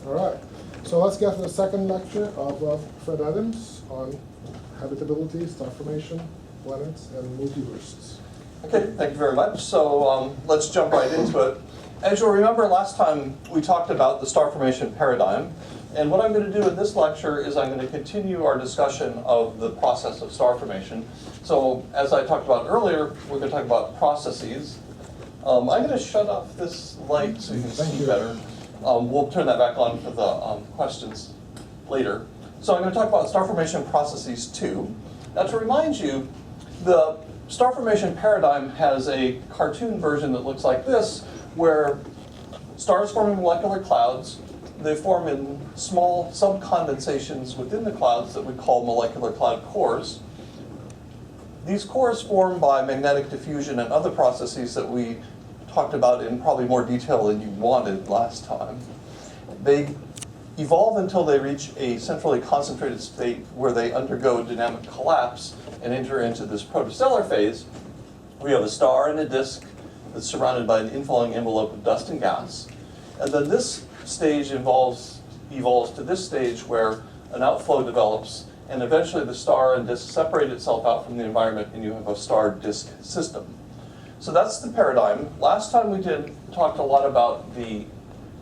All right. So let's get to the second lecture of Fred Adams on habitability, star formation, planets, and multiverses. Okay, thank you very much. So let's jump right into it. As you'll remember, last time we talked about the star formation paradigm. And what I'm going to do in this lecture is I'm going to continue our discussion of the process of star formation. So as I talked about earlier, we're going to talk about processes. I'm going to shut off this light so you can see better. We'll turn that back on for the questions later. So I'm going to talk about star formation processes 2. Now to remind you, the star formation paradigm has a cartoon version that looks like this, where stars form in molecular clouds. They form in small subcondensations within the clouds that we call molecular cloud cores. These cores form by magnetic diffusion and other processes that we talked about in probably more detail than you wanted last time. They evolve until they reach a centrally concentrated state where they undergo dynamic collapse and enter into this protostellar phase. We have a star and a disk that's surrounded by an infalling envelope of dust and gas. And then this stage evolves to this stage where an outflow develops, and eventually the star and disk separate itself out from the environment, and you have a star-disk system. So that's the paradigm. Last time we talked a lot about the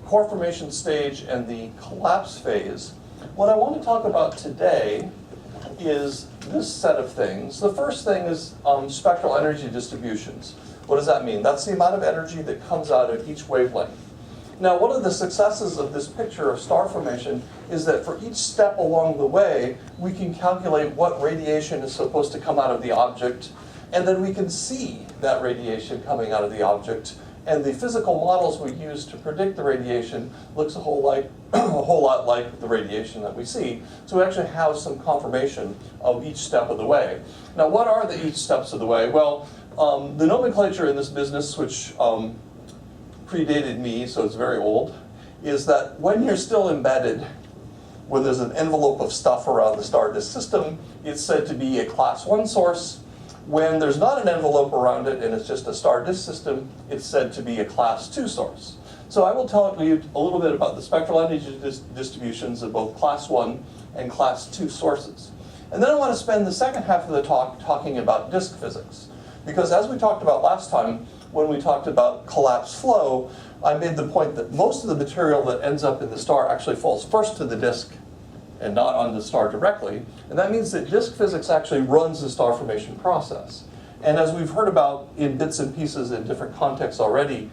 core formation stage and the collapse phase. What I want to talk about today is this set of things. The first thing is spectral energy distributions. What does that mean? That's the amount of energy that comes out of each wavelength. Now, one of the successes of this picture of star formation is that for each step along the way, we can calculate what radiation is supposed to come out of the object, and then we can see that radiation coming out of the object. And the physical models we use to predict the radiation looks a whole lot like the radiation that we see. So we actually have some confirmation of each step of the way. Now, what are the each steps of the way? Well, the nomenclature in this business, which predated me, so it's very old, is that when you're still embedded, when there's an envelope of stuff around the star disk system, it's said to be a class 1 source. When there's not an envelope around it and it's just a star disk system, it's said to be a class 2 source. So I will tell you a little bit about the spectral energy distributions of both class 1 and class 2 sources. And then I want to spend the second half of the talk talking about disk physics. Because as we talked about last time, when we talked about collapse flow, I made the point that most of the material that ends up in the star actually falls first to the disk and not on the star directly. And that means that disk physics actually runs the star formation process. And as we've heard about in bits and pieces in different contexts already,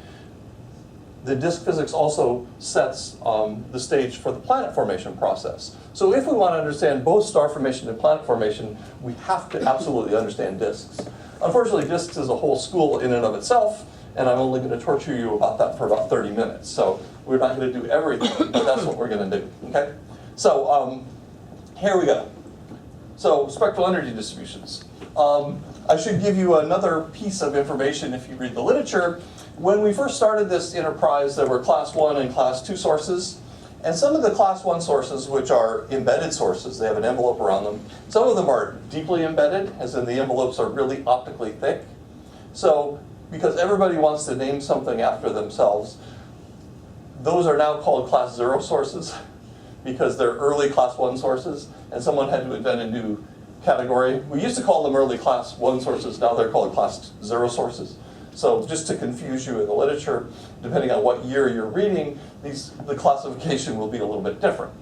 the disk physics also sets the stage for the planet formation process. So if we want to understand both star formation and planet formation, we have to absolutely understand disks. Unfortunately, disks is a whole school in and of itself, and I'm only going to torture you about that for about 30 minutes. So we're not going to do everything, but that's what we're going to do, okay? So here we go. So spectral energy distributions. I should give you another piece of information if you read the literature. When we first started this enterprise, there were class 1 and class 2 sources. And some of the class 1 sources, which are embedded sources, they have an envelope around them. Some of them are deeply embedded, as in the envelopes are really optically thick. So because everybody wants to name something after themselves, those are now called class 0 sources because they're early class 1 sources, and someone had to invent a new category. We used to call them early class 1 sources, now they're called class 0 sources. So just to confuse you in the literature, depending on what year you're reading, the classification will be a little bit different.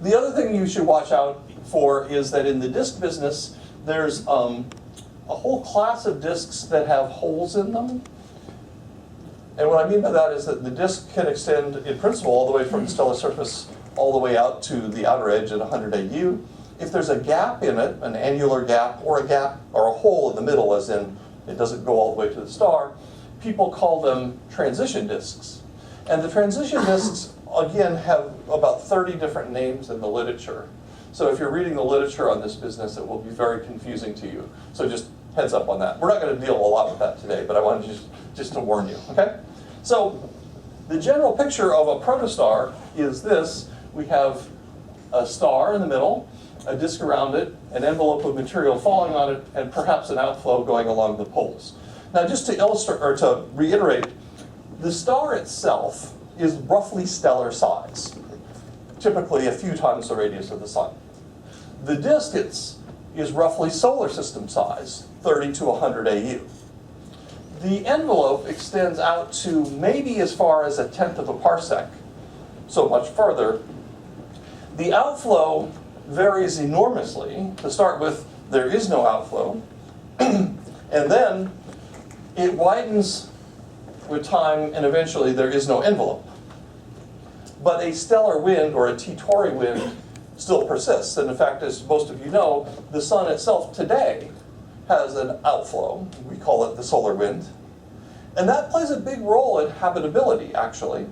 The other thing you should watch out for is that in the disk business, there's a whole class of disks that have holes in them. And what I mean by that is that the disk can extend, in principle, all the way from the stellar surface all the way out to the outer edge at 100 AU. If there's a gap in it, an annular gap or a hole in the middle, as in it doesn't go all the way to the star, people call them transition disks. And the transition disks, again, have about 30 different names in the literature. So if you're reading the literature on this business, it will be very confusing to you. So just heads up on that. We're not going to deal a lot with that today, but I wanted just to warn you, okay? So the general picture of a protostar is this. We have a star in the middle, a disk around it, an envelope of material falling on it, and perhaps an outflow going along the poles. Now, just to illustrate or to reiterate, the star itself is roughly stellar size. typically a few times the radius of the sun. The disk is roughly solar system size, 30 to 100 AU. The envelope extends out to maybe as far as 1/10 of a parsec, so much further. The outflow varies enormously. To start with, there is no outflow. And then it widens with time, and eventually there is no envelope. But a stellar wind, or a T-Tauri wind, still persists. And in fact, as most of you know, the sun itself today has an outflow. We call it the solar wind. And that plays a big role in habitability, actually,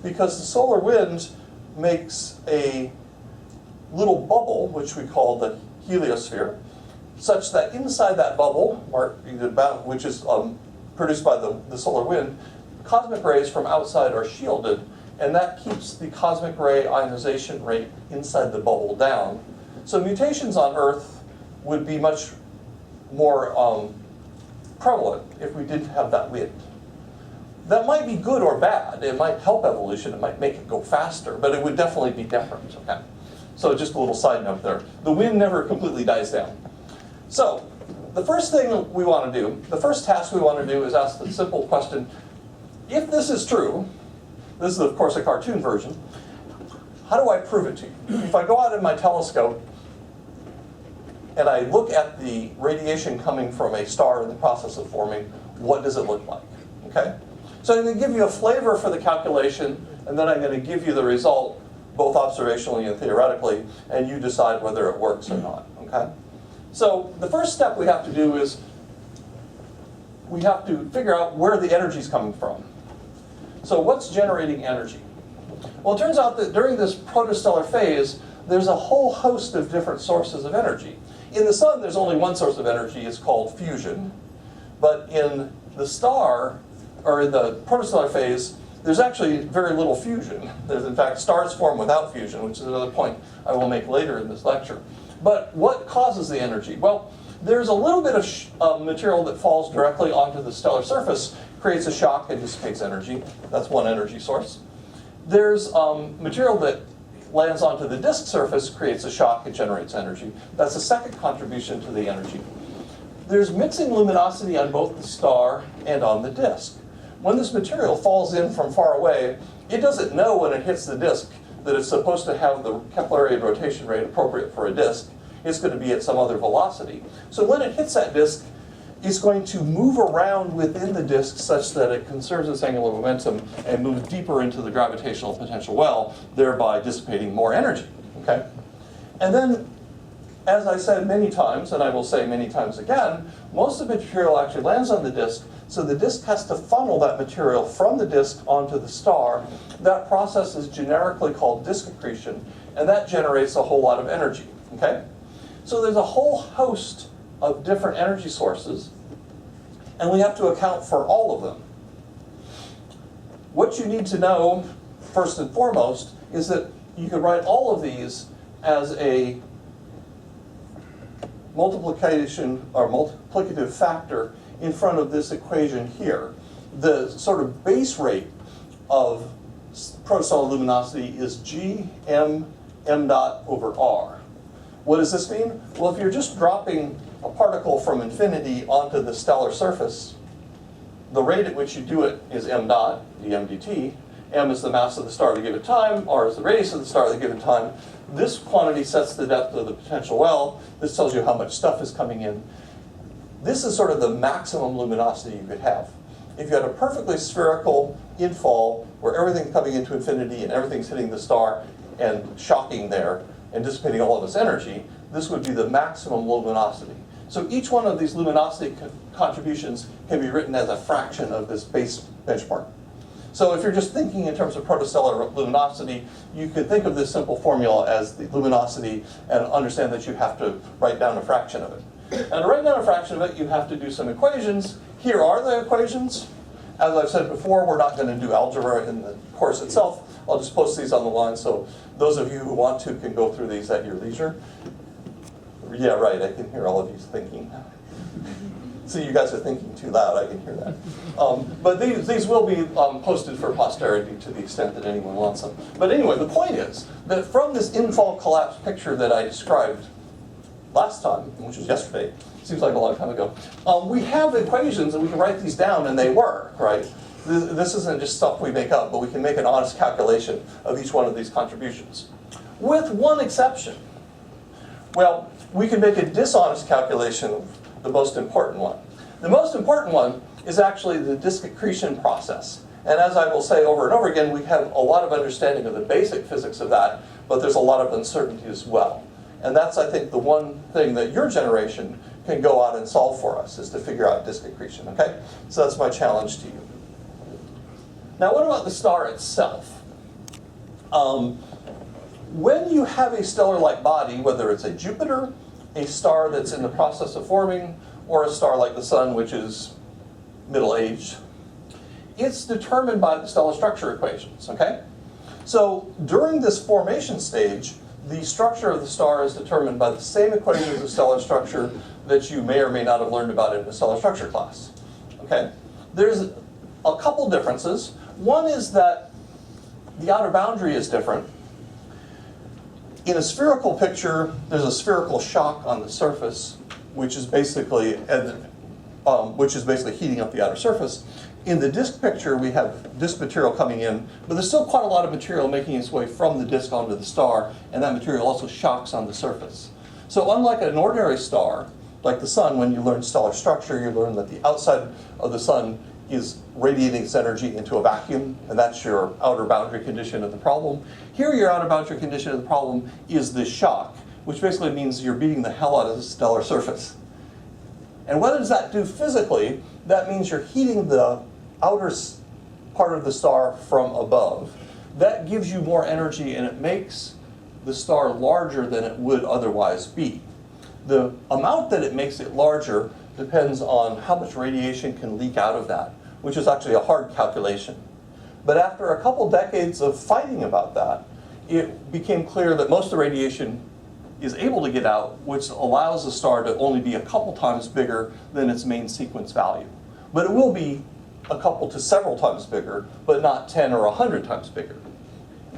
because the solar wind makes a little bubble, which we call the heliosphere, such that inside that bubble, which is produced by the solar wind, cosmic rays from outside are shielded, and that keeps the cosmic ray ionization rate inside the bubble down. So mutations on Earth would be much more prevalent if we didn't have that wind. That might be good or bad. It might help evolution. It might make it go faster, but it would definitely be different. Okay? So just a little side note there. The wind never completely dies down. So the first thing we want to do, the first task we want to do is ask the simple question, if this is true, this is of course a cartoon version, how do I prove it to you? If I go out in my telescope and I look at the radiation coming from a star in the process of forming, what does it look like? Okay? So I'm going to give you a flavor for the calculation, and then I'm going to give you the result, both observationally and theoretically, and you decide whether it works or not. Okay? So the first step we have to do is we have to figure out where the energy is coming from. So what's generating energy? Well, it turns out that during this protostellar phase, there's a whole host of different sources of energy. In the sun, there's only one source of energy. It's called fusion. But in the star, or in the protostellar phase, there's actually very little fusion. There's, in fact, stars form without fusion, which is another point I will make later in this lecture. But what causes the energy? Well, there's a little bit of material that falls directly onto the stellar surface, creates a shock and dissipates energy. That's one energy source. There's material that lands onto the disk surface, creates a shock, and generates energy. That's the second contribution to the energy. There's mixing luminosity on both the star and on the disk. When this material falls in from far away, it doesn't know when it hits the disk that it's supposed to have the Keplerian rotation rate appropriate for a disk. It's going to be at some other velocity. So when it hits that disk, it's going to move around within the disk such that it conserves its angular momentum and moves deeper into the gravitational potential well, thereby dissipating more energy. Okay? And then, as I said many times, and I will say many times again, most of the material actually lands on the disk, so the disk has to funnel that material from the disk onto the star. That process is generically called disk accretion, and that generates a whole lot of energy. Okay? So there's a whole host of different energy sources, and we have to account for all of them. What you need to know, first and foremost, is that you can write all of these as a multiplication or multiplicative factor in front of this equation here. The sort of base rate of protostellar luminosity is G m dot over r. What does this mean? Well, if you're just dropping a particle from infinity onto the stellar surface, the rate at which you do it is m dot, dm dt. M is the mass of the star at a given time, r is the radius of the star at a given time. This quantity sets the depth of the potential well. This tells you how much stuff is coming in. This is sort of the maximum luminosity you could have. If you had a perfectly spherical infall where everything's coming into infinity and everything's hitting the star and shocking there and dissipating all of its energy, this would be the maximum luminosity. So each one of these luminosity contributions can be written as a fraction of this base benchmark. So if you're just thinking in terms of protostellar luminosity, you could think of this simple formula as the luminosity and understand that you have to write down a fraction of it. And to write down a fraction of it, you have to do some equations. Here are the equations. As I've said before, we're not going to do algebra in the course itself. I'll just post these on the line so those of you who want to can go through these at your leisure. Yeah, right, I can hear all of you thinking. See, you guys are thinking too loud, I can hear that. But these will be posted for posterity to the extent that anyone wants them. But anyway, the point is that from this infall collapse picture that I described last time, which was yesterday, seems like a long time ago, we have equations and we can write these down and they work, right? This isn't just stuff we make up, but we can make an honest calculation of each one of these contributions. With one exception. Well, we can make a dishonest calculation of the most important one. The most important one is actually the disk accretion process. And as I will say over and over again, we have a lot of understanding of the basic physics of that, but there's a lot of uncertainty as well. And that's, I think, the one thing that your generation can go out and solve for us, is to figure out disk accretion, okay? So that's my challenge to you. Now, what about the star itself? When you have a stellar-like body, whether it's a Jupiter, a star that's in the process of forming, or a star like the Sun, which is middle-aged, it's determined by the stellar structure equations, okay? So during this formation stage, the structure of the star is determined by the same equations of stellar structure that you may or may not have learned about in the stellar structure class, okay? There's a couple differences. One is that the outer boundary is different. In a spherical picture, there's a spherical shock on the surface, which is basically heating up the outer surface. In the disk picture, we have disk material coming in, but there's still quite a lot of material making its way from the disk onto the star, and that material also shocks on the surface. So unlike an ordinary star, like the Sun, when you learn stellar structure, you learn that the outside of the Sun is radiating its energy into a vacuum, and that's your outer boundary condition of the problem. Here, your outer boundary condition of the problem is the shock, which basically means you're beating the hell out of the stellar surface. And what does that do physically? That means you're heating the outer part of the star from above. That gives you more energy, and it makes the star larger than it would otherwise be. The amount that it makes it larger depends on how much radiation can leak out of that, which is actually a hard calculation. But after a couple decades of fighting about that, it became clear that most of the radiation is able to get out, which allows the star to only be a couple times bigger than its main sequence value. But it will be a couple to several times bigger, but not 10 or 100 times bigger.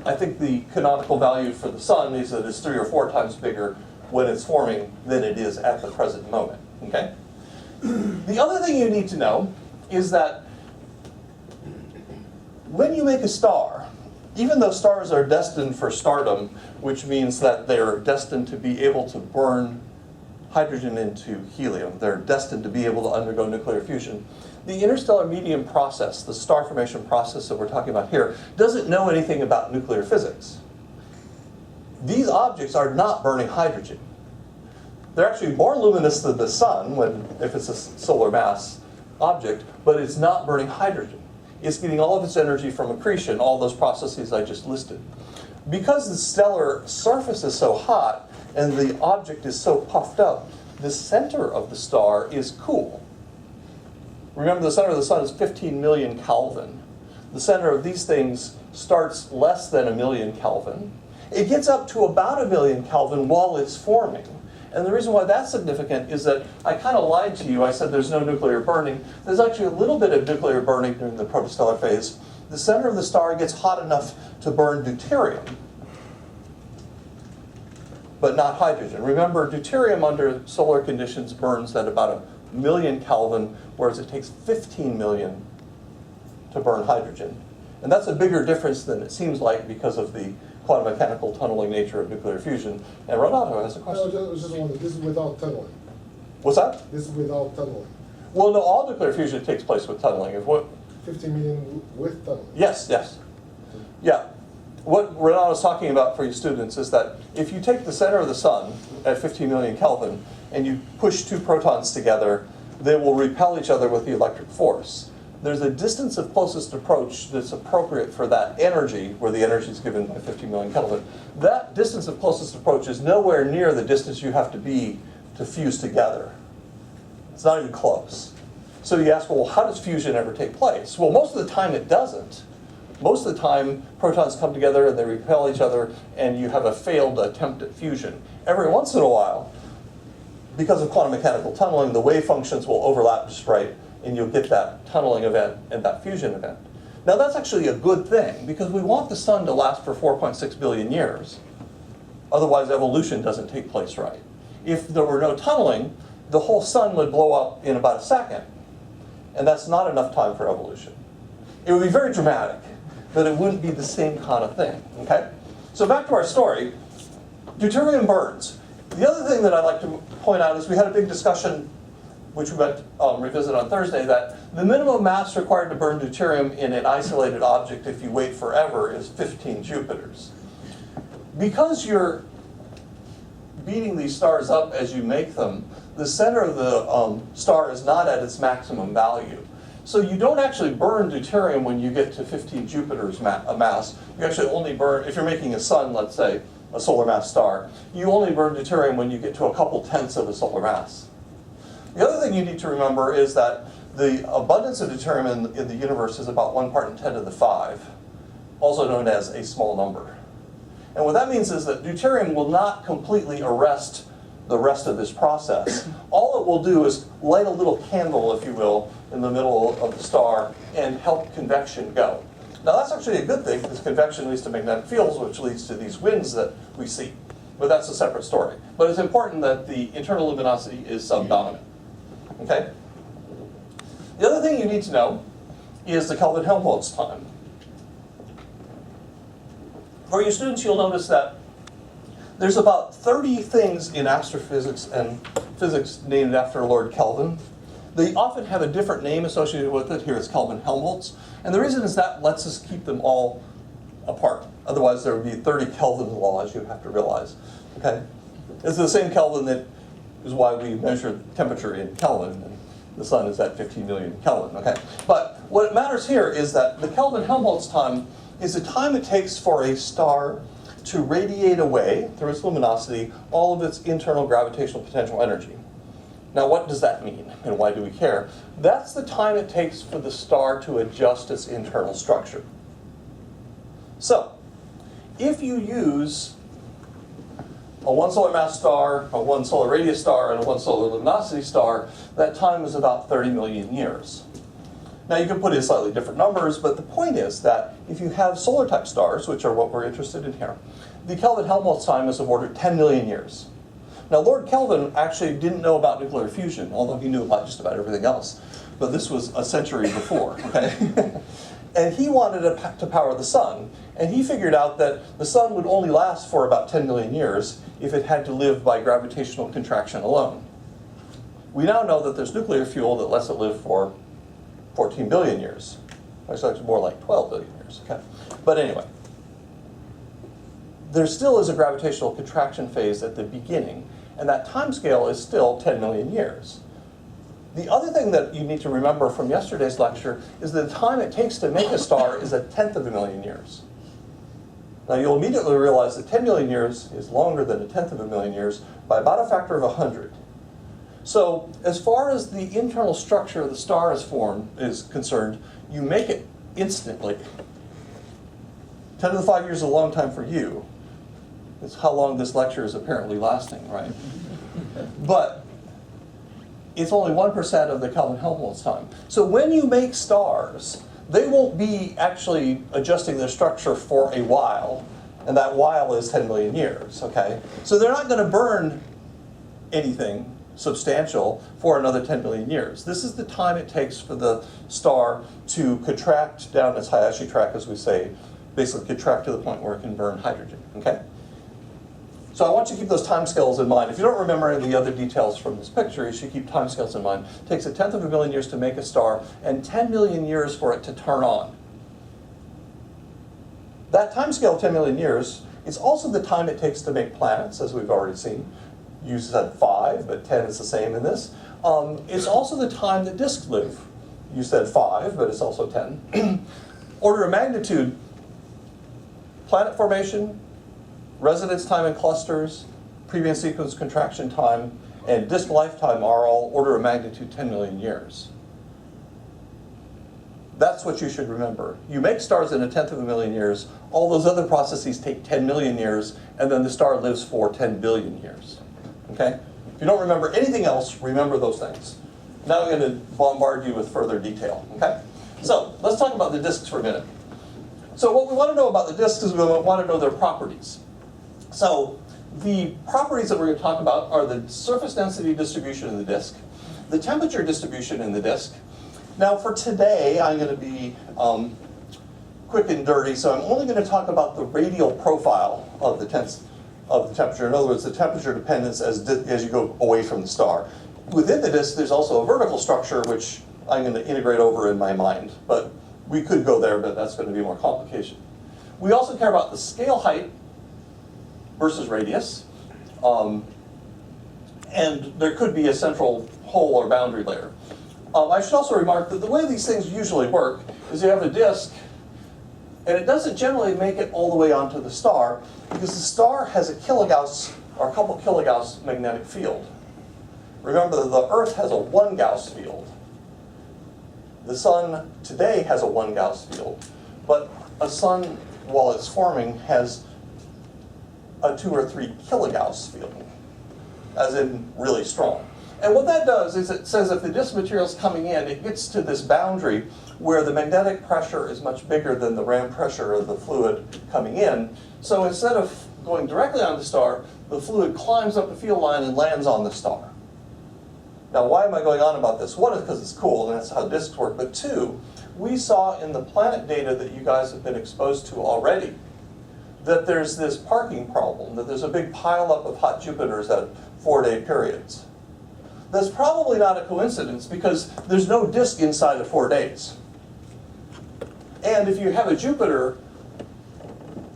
I think the canonical value for the Sun is that it's 3 or 4 times bigger when it's forming than it is at the present moment, okay? The other thing you need to know is that when you make a star, even though stars are destined for stardom, which means that they're destined to be able to burn hydrogen into helium, they're destined to be able to undergo nuclear fusion, the interstellar medium process, the star formation process that we're talking about here, doesn't know anything about nuclear physics. These objects are not burning hydrogen. They're actually more luminous than the Sun if it's a solar mass object, but it's not burning hydrogen. It's getting all of its energy from accretion, all those processes I just listed. Because the stellar surface is so hot and the object is so puffed up, the center of the star is cool. Remember, the center of the Sun is 15 million Kelvin. The center of these things starts less than 1 million Kelvin. It gets up to about 1 million Kelvin while it's forming. And the reason why that's significant is that I kind of lied to you. I said there's no nuclear burning. There's actually a little bit of nuclear burning during the protostellar phase. The center of the star gets hot enough to burn deuterium, but not hydrogen. Remember, deuterium under solar conditions burns at about 1 million Kelvin, whereas it takes 15 million to burn hydrogen. And that's a bigger difference than it seems like because of the quantum mechanical tunneling nature of nuclear fusion. And Renato has a question. No, I was just wondering, this is without tunneling. What's that? This is without tunneling. Well, no, all nuclear fusion takes place with tunneling. If what? 15 million with tunneling. Yes, yes. Yeah. What Renato's talking about for you students is that if you take the center of the Sun at 15 million Kelvin and you push 2 protons together, they will repel each other with the electric force. There's a distance of closest approach that's appropriate for that energy, where the energy is given by 15 million Kelvin. That distance of closest approach is nowhere near the distance you have to be to fuse together. It's not even close. So you ask, well, how does fusion ever take place? Well, most of the time it doesn't. Most of the time, protons come together and they repel each other, and you have a failed attempt at fusion. Every once in a while, because of quantum mechanical tunneling, the wave functions will overlap just right, and you'll get that tunneling event and that fusion event. Now that's actually a good thing, because we want the sun to last for 4.6 billion years. Otherwise, evolution doesn't take place right. If there were no tunneling, the whole sun would blow up in about a second. And that's not enough time for evolution. It would be very dramatic, but it wouldn't be the same kind of thing, okay? So back to our story, deuterium burns. The other thing that I'd like to point out is we had a big discussion, which we might revisit on Thursday, that the minimum mass required to burn deuterium in an isolated object if you wait forever is 15 Jupiters. Because you're beating these stars up as you make them, the center of the star is not at its maximum value. So you don't actually burn deuterium when you get to 15 Jupiters mass. You actually only burn, if you're making a sun, let's say, a solar mass star, you only burn deuterium when you get to a couple tenths of a solar mass. The other thing you need to remember is that the abundance of deuterium in the universe is about 1 part in 10 to the 5, also known as a small number. And what that means is that deuterium will not completely arrest the rest of this process. All it will do is light a little candle, if you will, in the middle of the star and help convection go. Now that's actually a good thing, because convection leads to magnetic fields, which leads to these winds that we see. But that's a separate story. But it's important that the internal luminosity is subdominant. Okay? The other thing you need to know is the Kelvin-Helmholtz time. For you students, you'll notice that there's about 30 things in astrophysics and physics named after Lord Kelvin. They often have a different name associated with it. Here it's Kelvin-Helmholtz. And the reason is that lets us keep them all apart. Otherwise, there would be 30 Kelvin laws, you have to realize. Okay? It's the same Kelvin that is why we measure temperature in Kelvin. And the sun is at 15 million Kelvin. Okay? But what matters here is that the Kelvin-Helmholtz time is the time it takes for a star to radiate away, through its luminosity, all of its internal gravitational potential energy. Now what does that mean, and why do we care? That's the time it takes for the star to adjust its internal structure. So, if you use a 1 solar mass star, a 1 solar radius star, and a 1 solar luminosity star, that time is about 30 million years. Now you can put in slightly different numbers, but the point is that if you have solar-type stars, which are what we're interested in here, the Kelvin-Helmholtz time is of order 10 million years. Now Lord Kelvin actually didn't know about nuclear fusion, although he knew about just about everything else. But this was a century before, okay? And he wanted to power the sun, and he figured out that the sun would only last for about 10 million years if it had to live by gravitational contraction alone. We now know that there's nuclear fuel that lets it live for 14 billion years. Actually, it's more like 12 billion years, okay? But anyway, there still is a gravitational contraction phase at the beginning, and that time scale is still 10 million years. The other thing that you need to remember from yesterday's lecture is that the time it takes to make a star is 1/10 of a million years. Now you'll immediately realize that 10 million years is longer than 1/10 of a million years by about a factor of 100. So as far as the internal structure of the star is concerned, you make it instantly. 10 to the 5 years is a long time for you. It's how long this lecture is apparently lasting, right? But it's only 1% of the Kelvin-Helmholtz time. So when you make stars, they won't be actually adjusting their structure for a while, and that while is 10 million years, okay? So they're not going to burn anything substantial for another 10 million years. This is the time it takes for the star to contract down its Hayashi track, as we say, basically contract to the point where it can burn hydrogen, okay? So I want you to keep those timescales in mind. If you don't remember any of the other details from this picture, you should keep timescales in mind. It takes 1/10 of a million years to make a star and 10 million years for it to turn on. That timescale of 10 million years is also the time it takes to make planets, as we've already seen. You said 5, but 10 is the same in this. It's also the time that disks live. You said 5, but it's also 10. Order of magnitude, planet formation, residence time in clusters, previous sequence contraction time, and disk lifetime are all order of magnitude 10 million years. That's what you should remember. You make stars in 1/10 of a million years. All those other processes take 10 million years, and then the star lives for 10 billion years. Okay? If you don't remember anything else, remember those things. Now I'm going to bombard you with further detail, okay? So let's talk about the disks for a minute. So what we want to know about the disks is we want to know their properties. So the properties that we're going to talk about are the surface density distribution in the disk, the temperature distribution in the disk. Now for today, I'm going to be quick and dirty, so I'm only going to talk about the radial profile of the temperature. In other words, the temperature dependence as you go away from the star. Within the disk, there's also a vertical structure, which I'm going to integrate over in my mind. But we could go there, but that's going to be more complication. We also care about the scale height versus radius. And there could be a central hole or boundary layer. I should also remark that the way these things usually work is you have a disk, and it doesn't generally make it all the way onto the star, because the star has a kilogauss or a couple kilogauss magnetic field. Remember, the Earth has a 1 Gauss field. The sun today has a 1 Gauss field, but a sun, while it's forming, has a 2 or 3 kilogauss field, as in really strong. And what that does is it says if the disk material is coming in, it gets to this boundary where the magnetic pressure is much bigger than the ram pressure of the fluid coming in. So instead of going directly on the star, the fluid climbs up the field line and lands on the star. Now, why am I going on about this? One is because it's cool, and that's how disks work. But two, we saw in the planet data that you guys have been exposed to already that there's this parking problem, that there's a big pileup of hot Jupiters at 4-day periods. That's probably not a coincidence, because there's no disk inside of 4 days. And if you have a Jupiter,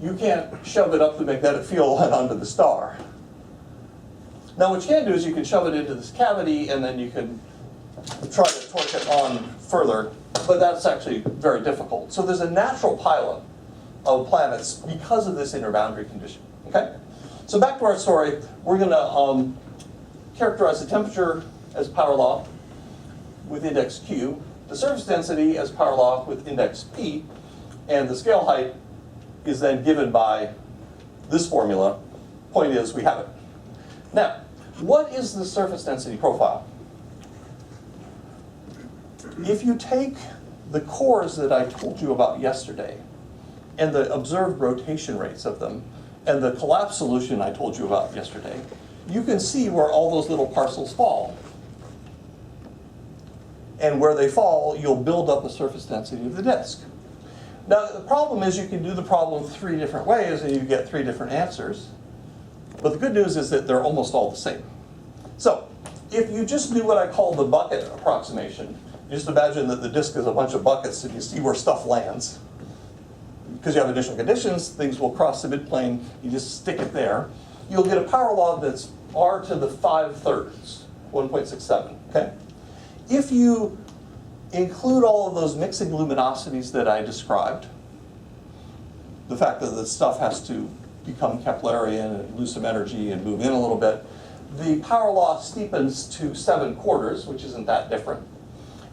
you can't shove it up the magnetic field and onto the star. Now what you can do is you can shove it into this cavity and then you can try to torque it on further, but that's actually very difficult. So there's a natural pileup of planets because of this inner boundary condition, okay? So back to our story, we're gonna characterize the temperature as power law with index Q, the surface density as power law with index P, and the scale height is then given by this formula. Point is, we have it. Now, what is the surface density profile? If you take the cores that I told you about yesterday and the observed rotation rates of them and the collapse solution I told you about yesterday, you can see where all those little parcels fall. And where they fall, you'll build up a surface density of the disk. Now, the problem is you can do the problem 3 different ways and you get 3 different answers. But the good news is that they're almost all the same. So, if you just do what I call the bucket approximation, you just imagine that the disk is a bunch of buckets and you see where stuff lands. Because you have initial conditions, things will cross the midplane, you just stick it there. You'll get a power law that's r to the 5/3, 1.67, okay? If you include all of those mixing luminosities that I described, the fact that the stuff has to become Keplerian and lose some energy and move in a little bit, the power law steepens to 7/4, which isn't that different.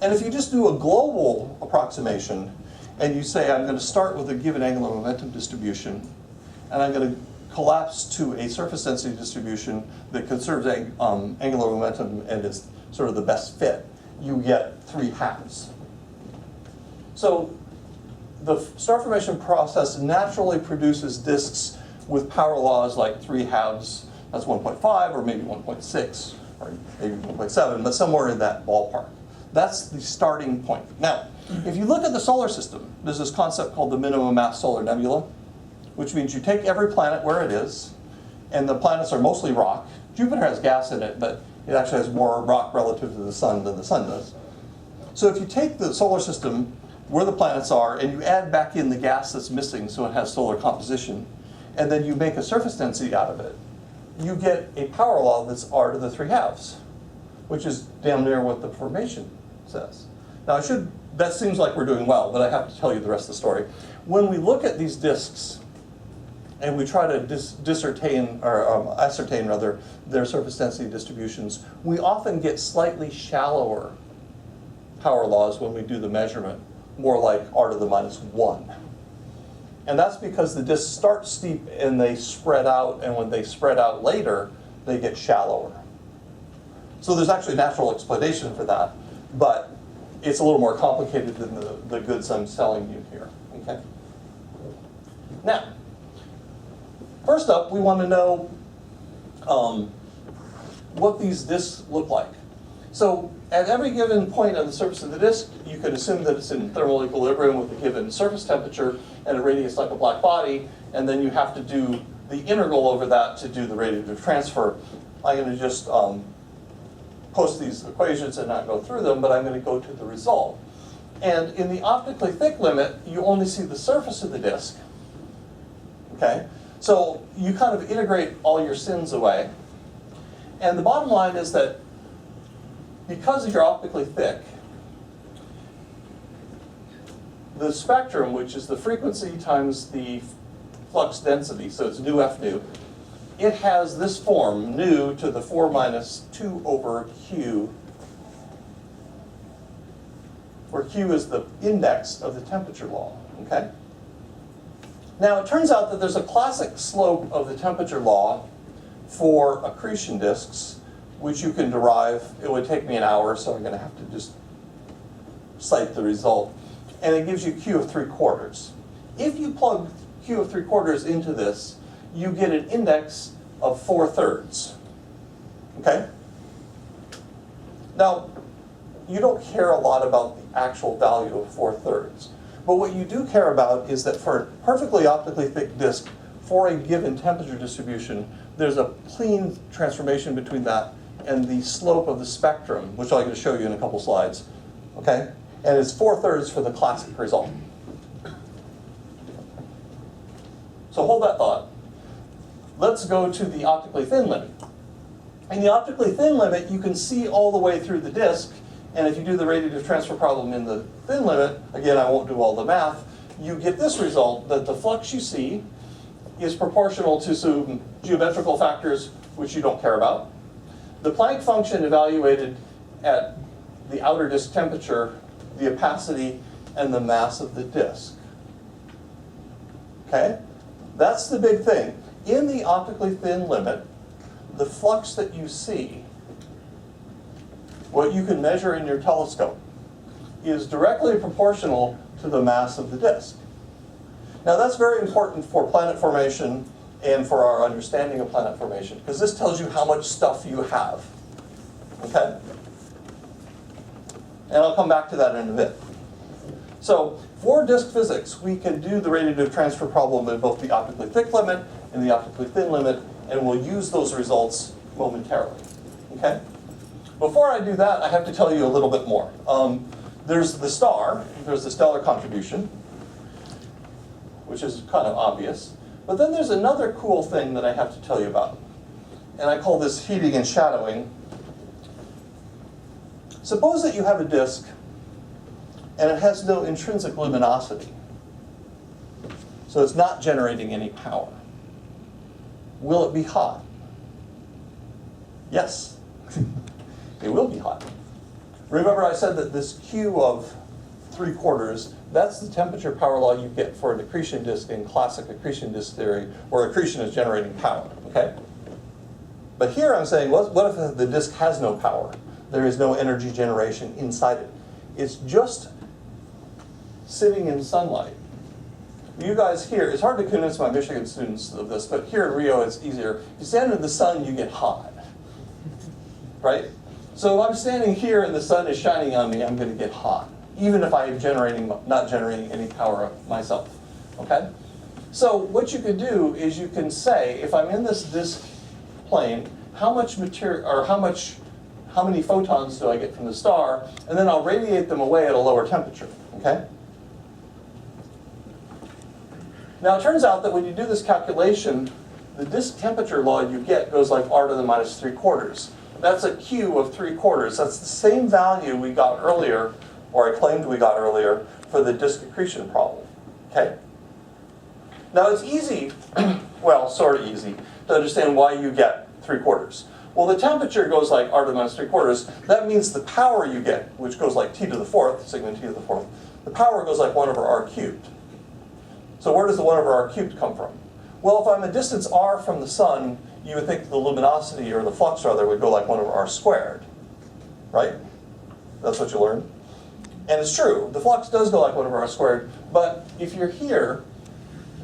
And if you just do a global approximation, and you say, I'm going to start with a given angular momentum distribution, and I'm going to collapse to a surface density distribution that conserves angular momentum and is sort of the best fit, you get 3 halves. So the star formation process naturally produces disks with power laws like 3 halves, that's 1.5 or maybe 1.6 or maybe 1.7, but somewhere in that ballpark. That's the starting point. Now, if you look at the solar system, there's this concept called the minimum mass solar nebula, which means you take every planet where it is, and the planets are mostly rock. Jupiter has gas in it, but it actually has more rock relative to the sun than the sun does. So if you take the solar system where the planets are, and you add back in the gas that's missing so it has solar composition, and then you make a surface density out of it, you get a power law that's r to the 3 halves, which is damn near what the formation says. Now that seems like we're doing well, but I have to tell you the rest of the story. When we look at these disks, and we try to ascertain their surface density distributions, we often get slightly shallower power laws when we do the measurement, more like r to the -1. And that's because the disks start steep and they spread out, and when they spread out later, they get shallower. So there's actually natural explanation for that, but it's a little more complicated than the goods I'm selling you here, okay? Now, first up, we want to know what these disks look like. So at every given point on the surface of the disk, you can assume that it's in thermal equilibrium with a given surface temperature and a radius like a black body, and then you have to do the integral over that to do the radiative transfer. I'm going to just post these equations and not go through them, but I'm going to go to the result. And in the optically thick limit, you only see the surface of the disk. Okay? So you kind of integrate all your sins away. And the bottom line is that because you're optically thick, the spectrum, which is the frequency times the flux density, so it's nu f nu, it has this form, nu to the 4 minus 2 over q, where q is the index of the temperature law, okay? Now, it turns out that there's a classic slope of the temperature law for accretion disks, which you can derive. It would take me an hour, so I'm going to have to just cite the result. And it gives you q of 3/4. If you plug q of 3/4 into this, you get an index of 4/3. Okay? Now, you don't care a lot about the actual value of 4/3. But what you do care about is that for a perfectly optically thick disk, for a given temperature distribution, there's a clean transformation between that and the slope of the spectrum, which I'm going to show you in a couple slides. Okay? And it's 4/3 for the classic result. So hold that thought. Let's go to the optically thin limit. In the optically thin limit, you can see all the way through the disk. And if you do the radiative transfer problem in the thin limit, again, I won't do all the math, you get this result, that the flux you see is proportional to some geometrical factors which you don't care about. The Planck function evaluated at the outer disk temperature, the opacity, and the mass of the disk. Okay? That's the big thing. In the optically thin limit, the flux that you see, what you can measure in your telescope, is directly proportional to the mass of the disk. Now that's very important for planet formation and for our understanding of planet formation, because this tells you how much stuff you have. Okay? And I'll come back to that in a bit. So for disk physics, we can do the radiative transfer problem in both the optically thick limit and the optically thin limit, and we'll use those results momentarily. Okay? Before I do that, I have to tell you a little bit more. There's the star, there's the stellar contribution, which is kind of obvious. But then there's another cool thing that I have to tell you about. And I call this heating and shadowing. Suppose that you have a disk and it has no intrinsic luminosity. So it's not generating any power. Will it be hot? Yes. It will be hot. Remember I said that this Q of 3/4, that's the temperature power law you get for an accretion disk in classic accretion disk theory, where accretion is generating power, okay? But here I'm saying, what if the disk has no power? There is no energy generation inside it. It's just sitting in sunlight. You guys here, it's hard to convince my Michigan students of this, but here in Rio it's easier. You stand in the sun, you get hot, right? So if I'm standing here and the sun is shining on me, I'm going to get hot, even if I am not generating any power myself, okay? So what you can do is you can say, if I'm in this disk plane, how much material, or how many photons do I get from the star, and then I'll radiate them away at a lower temperature, okay? Now it turns out that when you do this calculation, the disk temperature law you get goes like r to the minus 3/4. That's a Q of 3/4. That's the same value we got earlier, or I claimed we got earlier, for the disk accretion problem, okay? Now it's easy, well, sort of easy, to understand why you get 3/4. Well, the temperature goes like r to the minus 3/4. That means the power you get, which goes like t to the 4th, sigma t to the 4th, the power goes like 1 over r cubed. So where does the 1 over r cubed come from? Well, if I'm a distance r from the sun, you would think the luminosity, or the flux rather, would go like 1 over r squared. right? That's what you learned. And it's true, the flux does go like 1 over r squared, but if you're here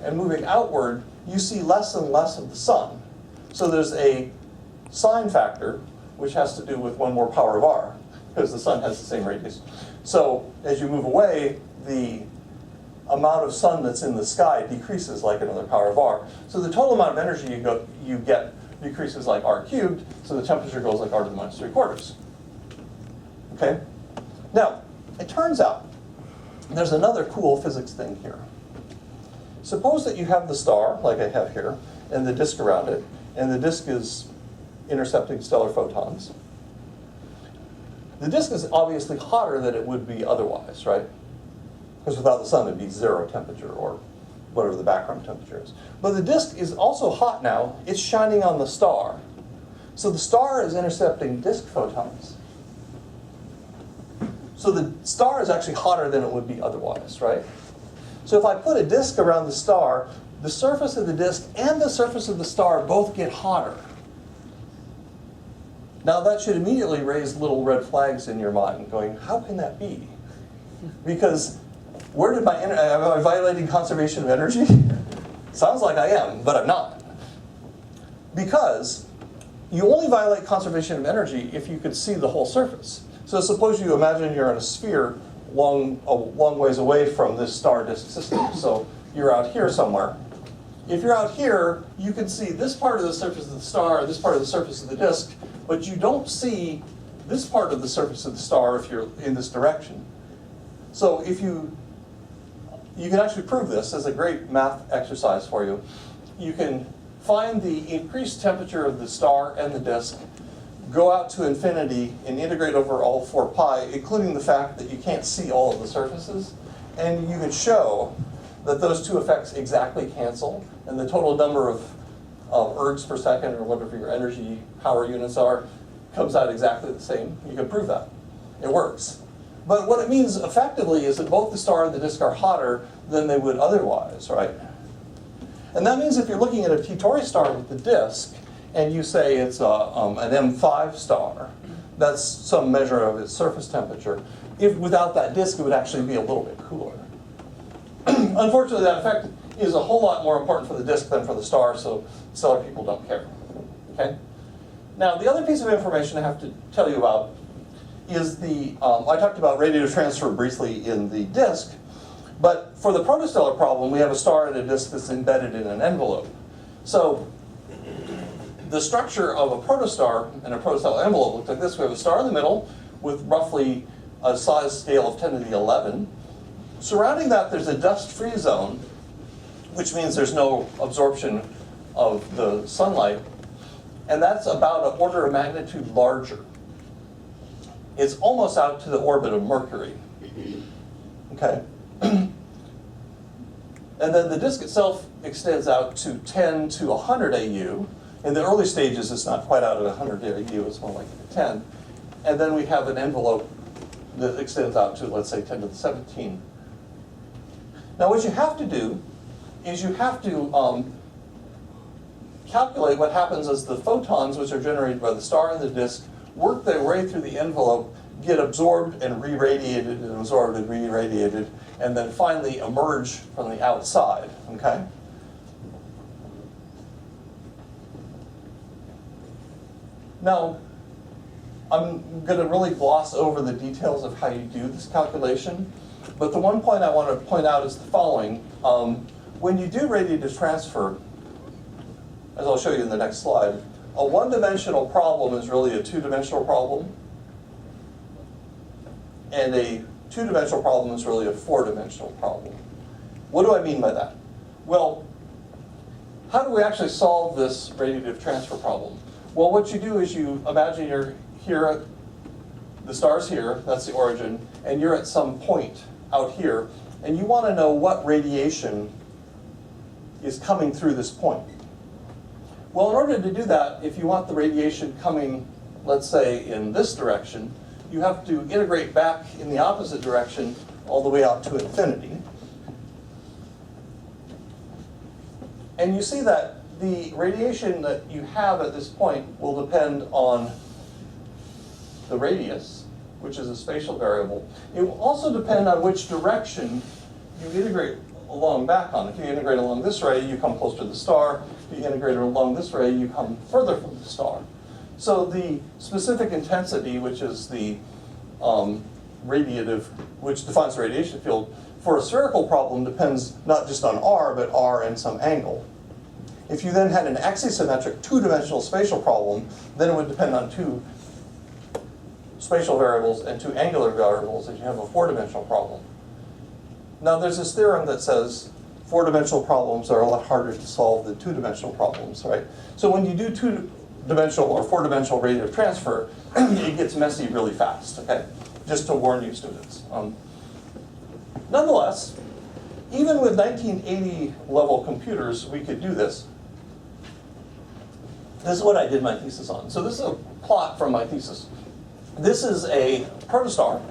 and moving outward, you see less and less of the sun. So there's a sign factor, which has to do with 1 more power of r, because the sun has the same radius. So as you move away, the amount of sun that's in the sky decreases like another power of r. So the total amount of energy you get decreases like r cubed, so the temperature goes like r to the minus 3/4. Okay? Now, it turns out there's another cool physics thing here. Suppose that you have the star, like I have here, and the disk around it, and the disk is intercepting stellar photons. The disk is obviously hotter than it would be otherwise, right? Because without the sun, it'd be 0 temperature, or whatever the background temperature is. But the disk is also hot now. It's shining on the star. So the star is intercepting disk photons. So the star is actually hotter than it would be otherwise, right? So if I put a disk around the star, the surface of the disk and the surface of the star both get hotter. Now that should immediately raise little red flags in your mind, going, how can that be? Because where did am I violating conservation of energy? Sounds like I am, but I'm not. Because you only violate conservation of energy if you could see the whole surface. So suppose you imagine you're in a sphere a long ways away from this star disk system. So you're out here somewhere. If you're out here, you can see this part of the surface of the star, this part of the surface of the disk, but you don't see this part of the surface of the star if you're in this direction. So if you can actually prove this as a great math exercise for you. You can find the increased temperature of the star and the disk, go out to infinity, and integrate over all 4 pi, including the fact that you can't see all of the surfaces. And you can show that those two effects exactly cancel, and the total number of ergs per second, or whatever your energy power units are, comes out exactly the same. You can prove that. It works. But what it means effectively is that both the star and the disk are hotter than they would otherwise, right? And that means if you're looking at a T-Tauri star with the disk, and you say it's an M5 star, that's some measure of its surface temperature. If without that disk, it would actually be a little bit cooler. Unfortunately, that effect is a whole lot more important for the disk than for the star, so stellar people don't care. Okay? Now, the other piece of information I have to tell you about is I talked about radiative transfer briefly in the disk, but for the protostellar problem, we have a star and a disk that's embedded in an envelope. So the structure of a protostar and a protostellar envelope looks like this. We have a star in the middle with roughly a size scale of 10 to the 11. Surrounding that, there's a dust-free zone, which means there's no absorption of the sunlight, and that's about an order of magnitude larger. It's almost out to the orbit of Mercury. Okay? And then the disk itself extends out to 10 to 100 AU. In the early stages, it's not quite out at 100 AU, it's more like 10. And then we have an envelope that extends out to, let's say, 10 to the 17. Now, what you have to do is you have to calculate what happens as the photons, which are generated by the star and the disk, work their way through the envelope, get absorbed and re-radiated, and absorbed and re-radiated, and then finally emerge from the outside, okay? Now, I'm going to really gloss over the details of how you do this calculation, but the one point I want to point out is the following. When you do radiative transfer, as I'll show you in the next slide, a one-dimensional problem is really a two-dimensional problem, and a two-dimensional problem is really a four-dimensional problem. What do I mean by that? Well, how do we actually solve this radiative transfer problem? Well, what you do is you imagine you're here, the star's here, that's the origin, and you're at some point out here, and you want to know what radiation is coming through this point. Well, in order to do that, if you want the radiation coming, let's say, in this direction, you have to integrate back in the opposite direction all the way out to infinity. And you see that the radiation that you have at this point will depend on the radius. which is a spatial variable. It will also depend on which direction you integrate along back on. If you integrate along this ray, you come closer to the star. If you integrate along this ray, you come further from the star. So the specific intensity, which is the radiative, which defines the radiation field, for a spherical problem depends not just on r, but r and some angle. If you then had an axisymmetric two-dimensional spatial problem, then it would depend on two spatial variables and two angular variables if you have a four-dimensional problem. Now there's this theorem that says four-dimensional problems are a lot harder to solve than two-dimensional problems, right? So when you do two-dimensional or four-dimensional radiative transfer, it gets messy really fast, okay? Just to warn you, students. Nonetheless, even with 1980 level computers, we could do this. This is what I did my thesis on. So this is a plot from my thesis. This is a protostar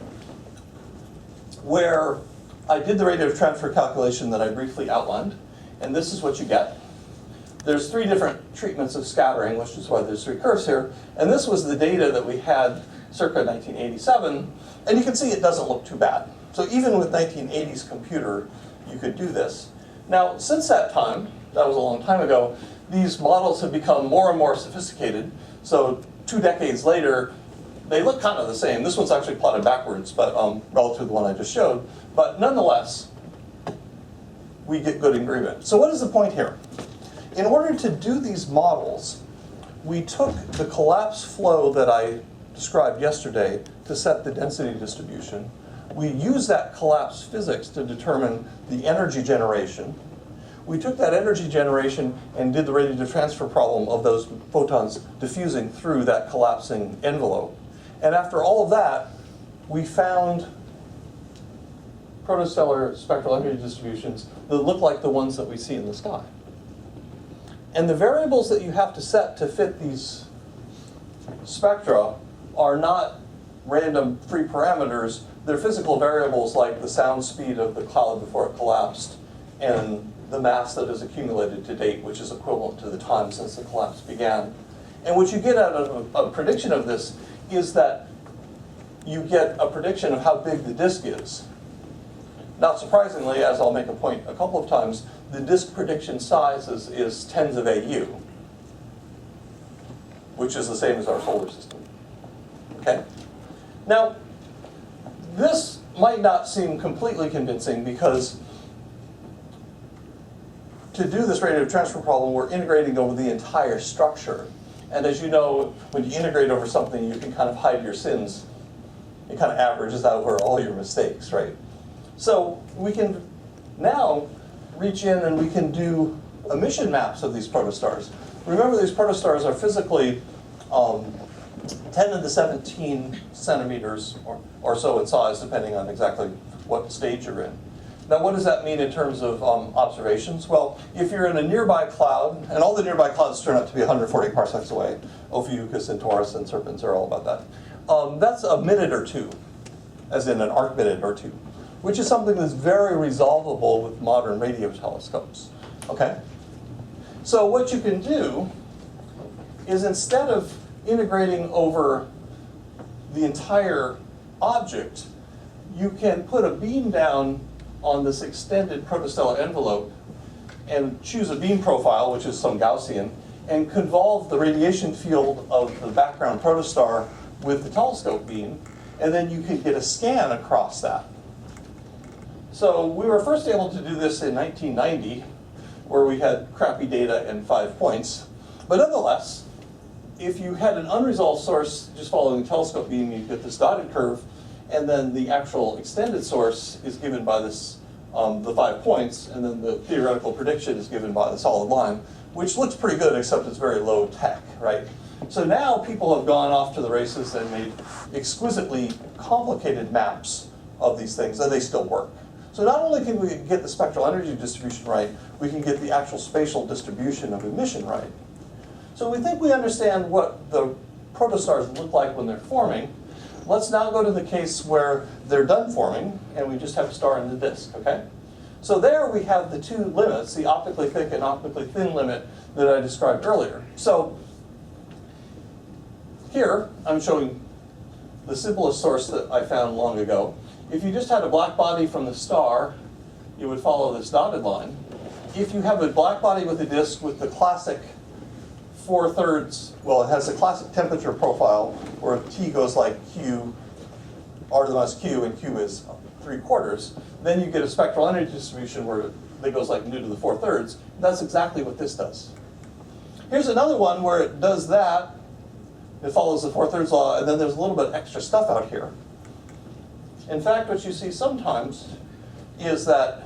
where I did the radiative transfer calculation that I briefly outlined, and this is what you get. There's three different treatments of scattering, which is why there's three curves here, and this was the data that we had circa 1987, and you can see it doesn't look too bad. So even with 1980s computer, you could do this. Now, since that time, that was a long time ago, these models have become more and more sophisticated. So 2 decades later, they look kind of the same. This one's actually plotted backwards, but relative to the one I just showed. But nonetheless, we get good agreement. So what is the point here? In order to do these models, we took the collapse flow that I described yesterday to set the density distribution. We used that collapse physics to determine the energy generation. We took that energy generation and did the radiative transfer problem of those photons diffusing through that collapsing envelope. And after all of that, we found protostellar spectral energy distributions that look like the ones that we see in the sky. And the variables that you have to set to fit these spectra are not random free parameters. They're physical variables like the sound speed of the cloud before it collapsed and the mass that has accumulated to date, which is equivalent to the time since the collapse began. And what you get out of a prediction of this is that you get a prediction of how big the disk is. Not surprisingly, as I'll make a point a couple of times, the disk prediction size is tens of AU, which is the same as our solar system. Okay? Now, this might not seem completely convincing because to do this radiative transfer problem, we're integrating over the entire structure. And as you know, when you integrate over something, you can kind of hide your sins. It kind of averages out over all your mistakes, right? So we can now reach in and we can do emission maps of these protostars. Remember, these protostars are physically 10 to the 17 centimeters or so in size, depending on exactly what stage you're in. Now, what does that mean in terms of observations? Well, if you're in a nearby cloud, and all the nearby clouds turn out to be 140 parsecs away, Ophiuchus and Taurus and Serpens are all about that. That's a minute or two, as in an arc minute or two, which is something that's very resolvable with modern radio telescopes, okay? So what you can do is instead of integrating over the entire object, you can put a beam down on this extended protostellar envelope and choose a beam profile, which is some Gaussian, and convolve the radiation field of the background protostar with the telescope beam, and then you can get a scan across that. So we were first able to do this in 1990, where we had crappy data and 5 points. But nonetheless, if you had an unresolved source just following the telescope beam, you get this dotted curve, and then the actual extended source is given by this, the 5 points, and then the theoretical prediction is given by the solid line, which looks pretty good, except it's very low tech, right? So now people have gone off to the races and made exquisitely complicated maps of these things, and they still work. So not only can we get the spectral energy distribution right, we can get the actual spatial distribution of emission right. So we think we understand what the protostars look like when they're forming. Let's now go to the case where they're done forming, and we just have a star in the disk, okay? So there we have the two limits, the optically thick and optically thin limit that I described earlier. So here I'm showing the simplest source that I found long ago. If you just had a black body from the star, you would follow this dotted line. If you have a black body with a disk with the classic 4/3, well, it has a classic temperature profile where T goes like Q, R to the minus Q, and Q is 3/4, then you get a spectral energy distribution where it goes like nu to the 4/3. That's exactly what this does. Here's another one where it does that. It follows the 4/3 law, and then there's a little bit of extra stuff out here. In fact, what you see sometimes is that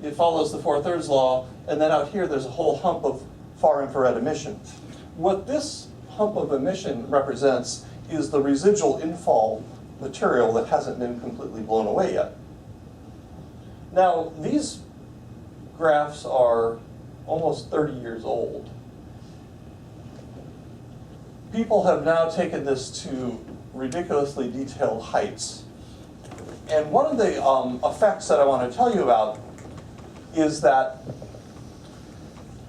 it follows the 4/3 law, and then out here there's a whole hump of far infrared emission. What this hump of emission represents is the residual infall material that hasn't been completely blown away yet. Now, these graphs are almost 30 years old. People have now taken this to ridiculously detailed heights. And one of the effects that I want to tell you about is that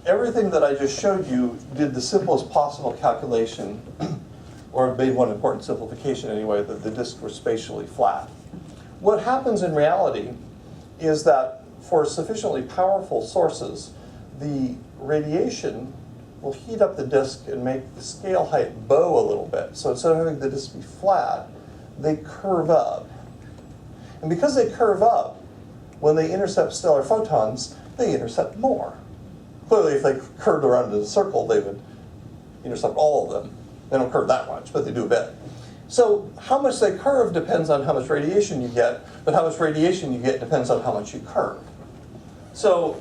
everything that I just showed you did the simplest possible calculation, or made one important simplification anyway, that the disks were spatially flat. What happens in reality is that for sufficiently powerful sources, the radiation will heat up the disk and make the scale height bow a little bit. So instead of having the disk be flat, they curve up. And because they curve up, when they intercept stellar photons, they intercept more. Clearly, if they curved around in a circle, they would intercept all of them. They don't curve that much, but they do a bit. So how much they curve depends on how much radiation you get, but how much radiation you get depends on how much you curve. So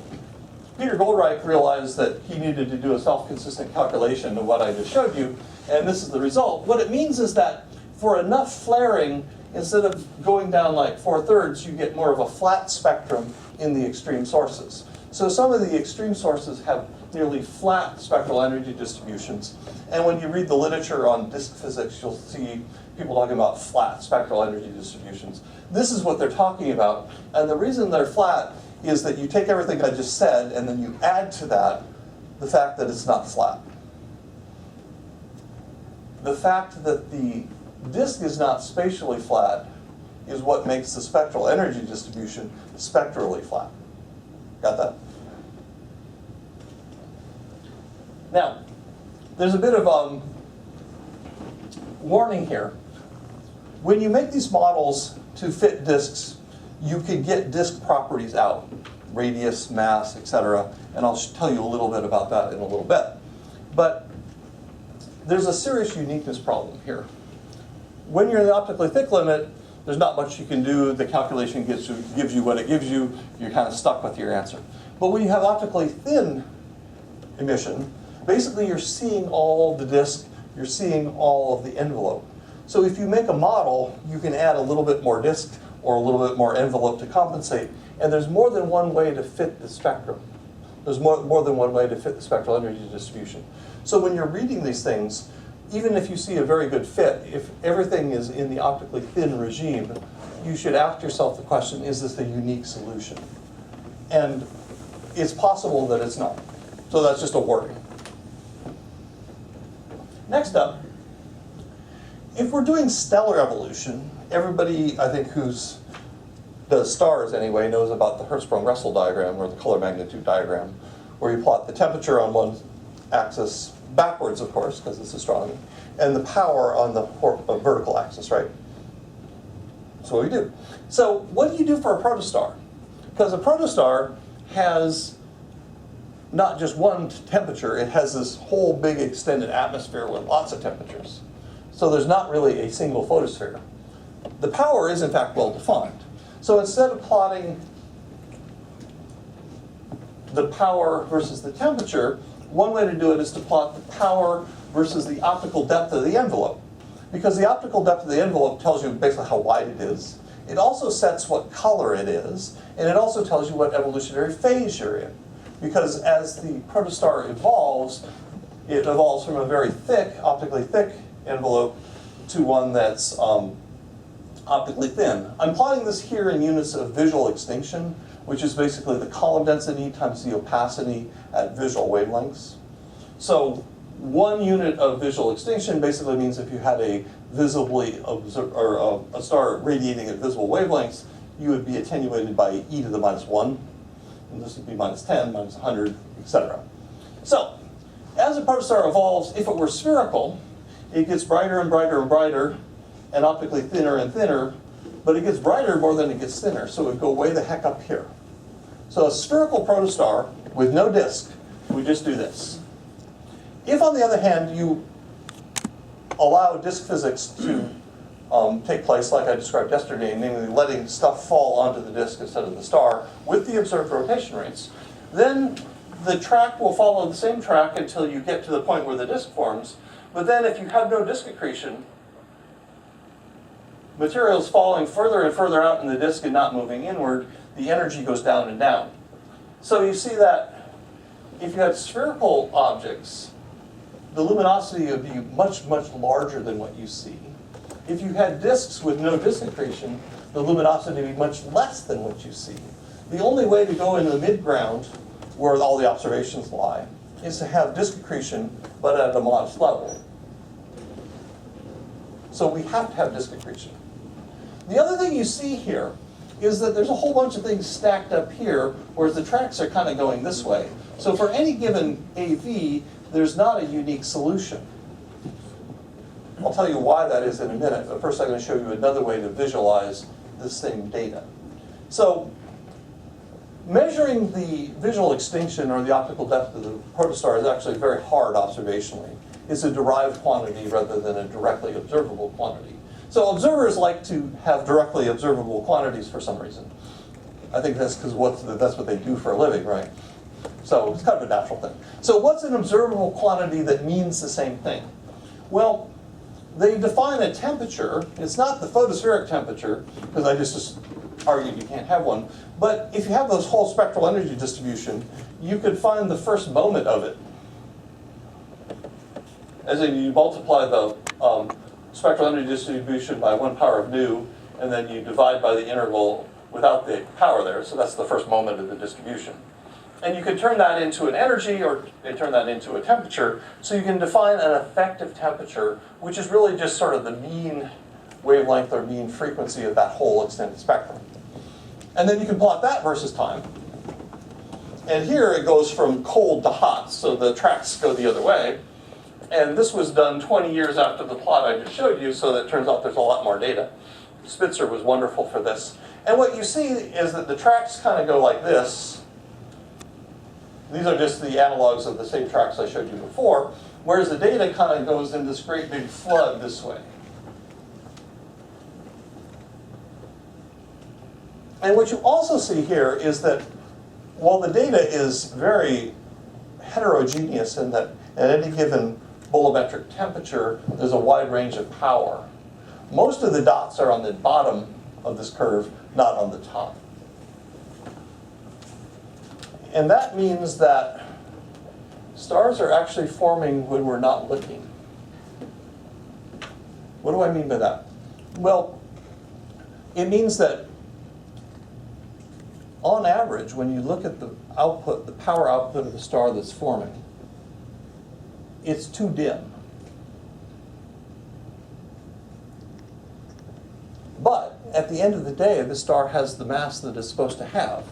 Peter Goldreich realized that he needed to do a self-consistent calculation of what I just showed you, and this is the result. What it means is that for enough flaring, instead of going down like 4/3, you get more of a flat spectrum in the extreme sources. So some of the extreme sources have nearly flat spectral energy distributions. And when you read the literature on disk physics, you'll see people talking about flat spectral energy distributions. This is what they're talking about. And the reason they're flat is that you take everything I just said and then you add to that the fact that it's not flat. The fact that the disk is not spatially flat is what makes the spectral energy distribution spectrally flat. Got that? Now, there's a bit of warning here. When you make these models to fit disks, you could get disk properties out, radius, mass, etc. And I'll tell you a little bit about that in a little bit. But there's a serious uniqueness problem here. When you're in the optically thick limit, there's not much you can do. The calculation gives you what it gives you. You're kind of stuck with your answer. But when you have optically thin emission, basically you're seeing all the disk, you're seeing all of the envelope. So if you make a model, you can add a little bit more disk or a little bit more envelope to compensate. And there's more than one way to fit the spectrum. There's more than one way to fit the spectral energy distribution. So when you're reading these things, even if you see a very good fit, if everything is in the optically thin regime, you should ask yourself the question, is this a unique solution? And it's possible that it's not. So that's just a warning. Next up, if we're doing stellar evolution, everybody, I think, does stars anyway, knows about the Hertzsprung-Russell diagram, or the color magnitude diagram, where you plot the temperature on one axis, backwards, of course, because it's astronomy, and the power on the vertical axis, right? That's what we do. So what do you do for a protostar? Because a protostar has not just one temperature, it has this whole big extended atmosphere with lots of temperatures. So there's not really a single photosphere. The power is, in fact, well defined. So instead of plotting the power versus the temperature, one way to do it is to plot the power versus the optical depth of the envelope. Because the optical depth of the envelope tells you basically how wide it is. It also sets what color it is, and it also tells you what evolutionary phase you're in. Because as the protostar evolves, it evolves from a very thick, optically thick envelope to one that's optically thin. I'm plotting this here in units of visual extinction, which is basically the column density times the opacity at visual wavelengths. So 1 unit of visual extinction basically means if you had a a star radiating at visible wavelengths, you would be attenuated by e to the -1, and this would be -10, -100, etc. So, as a protostar evolves, if it were spherical, it gets brighter and brighter and brighter, and optically thinner and thinner, but it gets brighter more than it gets thinner, so it would go way the heck up here. So a spherical protostar with no disk would just do this. If, on the other hand, you allow disk physics to take place like I described yesterday, namely letting stuff fall onto the disk instead of the star with the observed rotation rates, then the track will follow the same track until you get to the point where the disk forms. But then if you have no disk accretion, material is falling further and further out in the disk and not moving inward, the energy goes down and down. So you see that if you had spherical objects, the luminosity would be much, much larger than what you see. If you had disks with no disk accretion, the luminosity would be much less than what you see. The only way to go into the midground, where all the observations lie, is to have disk accretion, but at a modest level. So we have to have disk accretion. The other thing you see here is that there's a whole bunch of things stacked up here, whereas the tracks are kind of going this way. So for any given AV, there's not a unique solution. I'll tell you why that is in a minute, but first I'm going to show you another way to visualize the same data. So measuring the visual extinction or the optical depth of the protostar is actually very hard observationally. It's a derived quantity rather than a directly observable quantity. So observers like to have directly observable quantities for some reason. I think that's because that's what they do for a living, right? So it's kind of a natural thing. So what's an observable quantity that means the same thing? Well, they define a temperature. It's not the photospheric temperature, because I just argued you can't have one. But if you have this whole spectral energy distribution, you could find the first moment of it. As in, you multiply the spectral energy distribution by 1 power of nu, and then you divide by the interval without the power there. So that's the first moment of the distribution. And you can turn that into an energy, or turn that into a temperature. So you can define an effective temperature, which is really just sort of the mean wavelength or mean frequency of that whole extended spectrum. And then you can plot that versus time. And here it goes from cold to hot, so the tracks go the other way. And this was done 20 years after the plot I just showed you, so that it turns out there's a lot more data. Spitzer was wonderful for this. And what you see is that the tracks kind of go like this. These are just the analogs of the same tracks I showed you before, whereas the data kind of goes in this great big flood this way. And what you also see here is that while the data is very heterogeneous in that at any given bolometric temperature, there's a wide range of power, most of the dots are on the bottom of this curve, not on the top. And that means that stars are actually forming when we're not looking. What do I mean by that? Well, it means that on average, when you look at the output, the power output of the star that's forming, it's too dim. But at the end of the day, the star has the mass that it's supposed to have.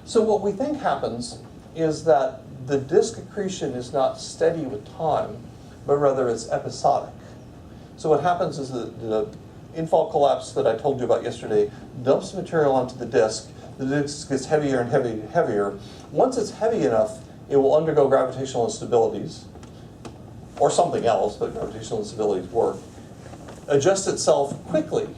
So what we think happens is that the disk accretion is not steady with time, but rather it's episodic. So what happens is that the infall collapse that I told you about yesterday dumps material onto the disk. The disk gets heavier and heavier and heavier. Once it's heavy enough, it will undergo gravitational instabilities, or something else, but gravitational instabilities work, adjust itself quickly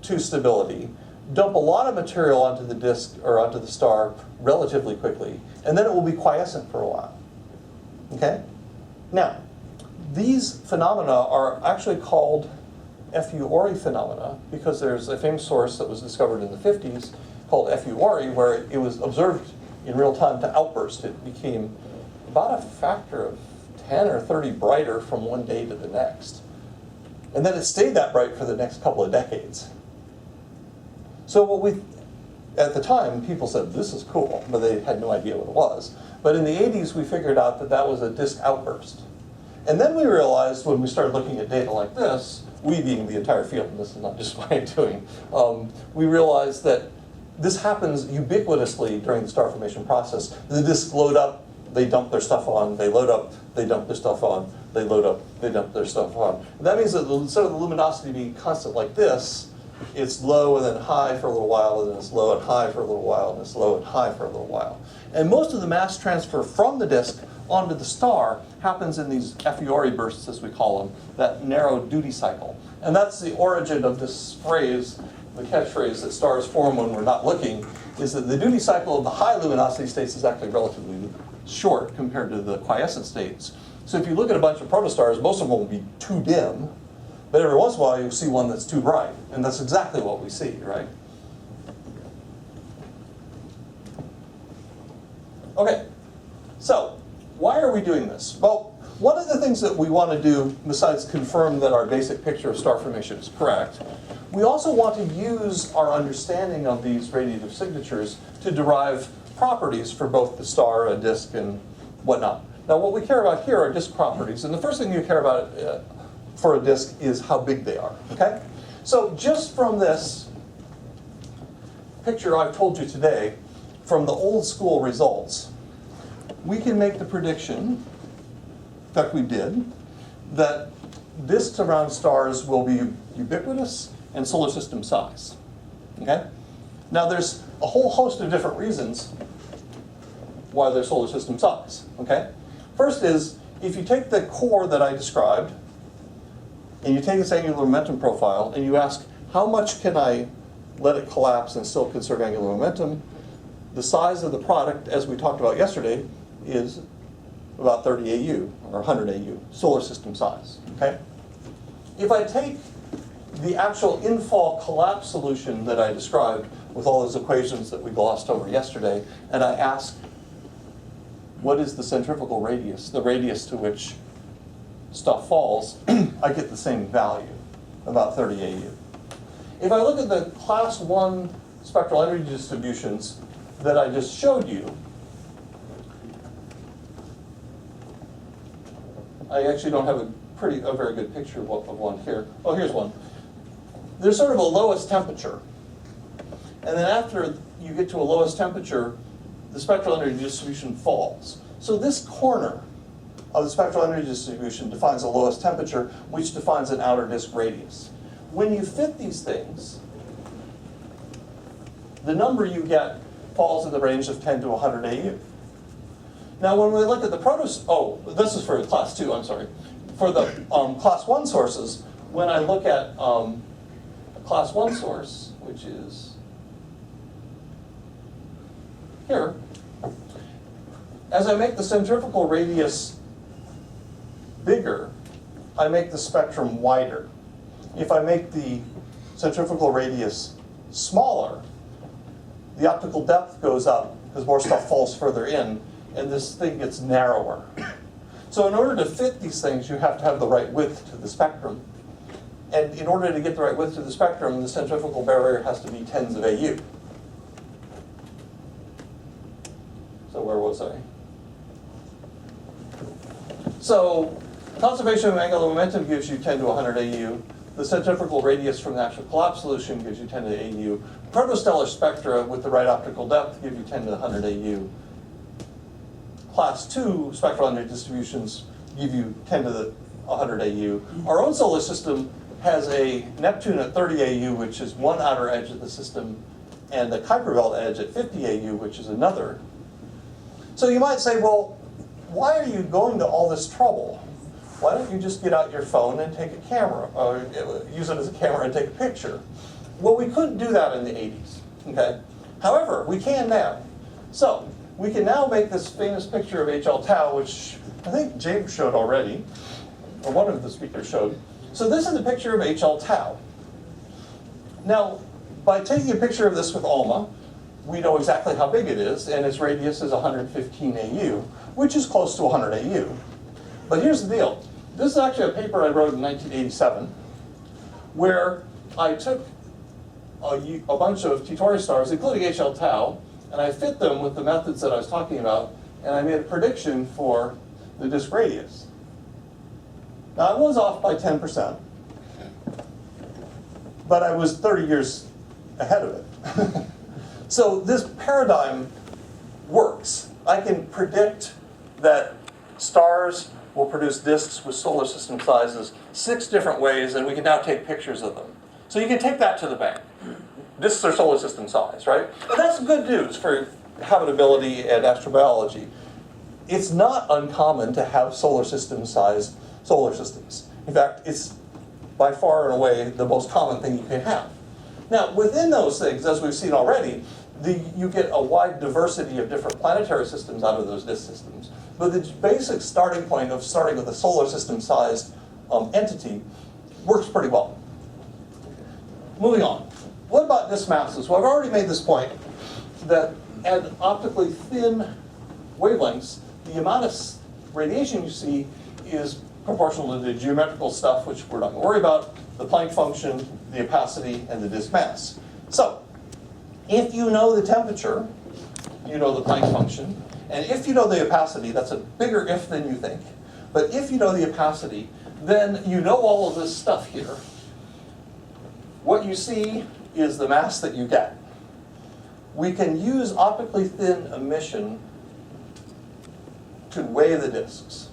to stability, dump a lot of material onto the disk or onto the star relatively quickly, and then it will be quiescent for a while. Okay? Now, these phenomena are actually called FU Ori phenomena because there's a famous source that was discovered in the 50s called FU Ori where it was observed in real time to outburst. It became about a factor of 10 or 30 brighter from one day to the next. And then it stayed that bright for the next couple of decades. So at the time, people said, this is cool, but they had no idea what it was. But in the 80s, we figured out that that was a disk outburst. And then we realized when we started looking at data like this, we being the entire field, and this is not just what I'm doing, we realized that this happens ubiquitously during the star formation process. The disks load up, they dump their stuff on, they load up, they dump their stuff on, they load up, they dump their stuff on. And that means that instead of the luminosity being constant like this, it's low and then high for a little while, and then it's low and high for a little while, and it's low and high for a little while. And most of the mass transfer from the disk onto the star happens in these Fiori bursts, as we call them, that narrow duty cycle. And that's the origin of this phrase, the catchphrase that stars form when we're not looking, is that the duty cycle of the high luminosity states is actually relatively short compared to the quiescent states. So if you look at a bunch of protostars, most of them will be too dim, but every once in a while you'll see one that's too bright. And that's exactly what we see, right? Okay, so why are we doing this? Well, one of the things that we want to do, besides confirm that our basic picture of star formation is correct, we also want to use our understanding of these radiative signatures to derive properties for both the star, a disk, and whatnot. Now, what we care about here are disk properties, and the first thing you care about for a disk is how big they are, okay? So just from this picture I've told you today, from the old school results, we can make the prediction, in fact we did, that disks around stars will be ubiquitous and solar system size, okay? Now there's a whole host of different reasons why they're solar system size, okay? First is, if you take the core that I described, and you take its angular momentum profile, and you ask, how much can I let it collapse and still conserve angular momentum? The size of the product, as we talked about yesterday, is about 30 AU, or 100 AU, solar system size, okay? If I take the actual infall collapse solution that I described with all those equations that we glossed over yesterday, and I ask, what is the centrifugal radius, the radius to which stuff falls, I get the same value, about 30 AU. If I look at the class 1 spectral energy distributions that I just showed you, I actually don't have a very good picture of one here. Oh, here's one. There's sort of a lowest temperature. And then after you get to a lowest temperature, the spectral energy distribution falls. So this corner of the spectral energy distribution defines the lowest temperature, which defines an outer disk radius. When you fit these things, the number you get falls in the range of 10 to 100 AU. Now when we look at the this is for class 2, I'm sorry. For the class 1 sources, when I look at a class 1 source, which is here, as I make the centrifugal radius bigger, I make the spectrum wider. If I make the centrifugal radius smaller, the optical depth goes up because more stuff falls further in, and this thing gets narrower. So in order to fit these things, you have to have the right width to the spectrum. And in order to get the right width to the spectrum, the centrifugal barrier has to be tens of AU. So where was I? So conservation of angular momentum gives you 10 to 100 AU. The centrifugal radius from the actual collapse solution gives you 10 to AU. Protostellar spectra with the right optical depth give you 10 to 100 AU. Class 2 spectral energy distributions give you 10 to the 100 AU. Our own solar system has a Neptune at 30 AU, which is one outer edge of the system, and the Kuiper belt edge at 50 AU, which is another. So you might say, well, why are you going to all this trouble? Why don't you just get out your phone and take a camera, or use it as a camera and take a picture? Well, we couldn't do that in the 80s, okay? However, we can now. So we can now make this famous picture of HL tau, which I think James showed already, or one of the speakers showed. So this is a picture of HL tau. Now, by taking a picture of this with ALMA, we know exactly how big it is, and its radius is 115 AU, which is close to 100 AU. But here's the deal. This is actually a paper I wrote in 1987, where I took a bunch of T-Tauri stars, including HL tau, and I fit them with the methods that I was talking about and I made a prediction for the disk radius. Now, I was off by 10%, but I was 30 years ahead of it. So this paradigm works. I can predict that stars will produce disks with solar system sizes 6 different ways, and we can now take pictures of them. So you can take that to the bank. Disks are solar system size, right? And that's good news for habitability and astrobiology. It's not uncommon to have solar system size solar systems. In fact, it's by far and away the most common thing you can have. Now, within those things, as we've seen already, you get a wide diversity of different planetary systems out of those disk systems. But the basic starting point of starting with a solar system-sized entity works pretty well. Moving on. What about disk masses? Well, I've already made this point that at optically thin wavelengths, the amount of radiation you see is proportional to the geometrical stuff, which we're not going to worry about, the Planck function, the opacity, and the disk mass. So, if you know the temperature, you know the Planck function, and if you know the opacity, that's a bigger if than you think, but if you know the opacity, then you know all of this stuff here. What you see is the mass that you get. We can use optically thin emission to weigh the disks.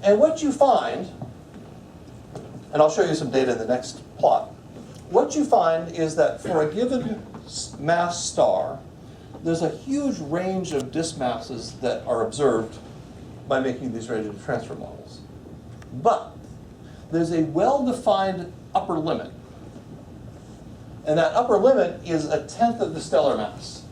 And what you find, and I'll show you some data in the next plot, what you find is that for a given mass star, there's a huge range of disk masses that are observed by making these radiative transfer models. But there's a well-defined upper limit. And that upper limit is 1/10 of the stellar mass.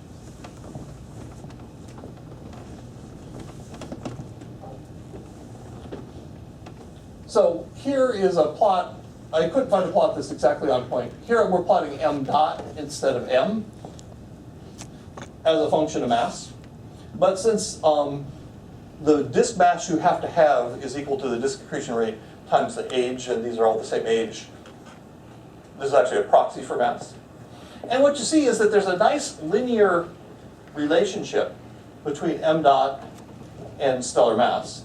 So here is a plot. I couldn't find a plot that's exactly on point. Here we're plotting m dot instead of m as a function of mass. But since the disk mass you have to have is equal to the disk accretion rate times the age, and these are all the same age, this is actually a proxy for mass. And what you see is that there's a nice linear relationship between m dot and stellar mass.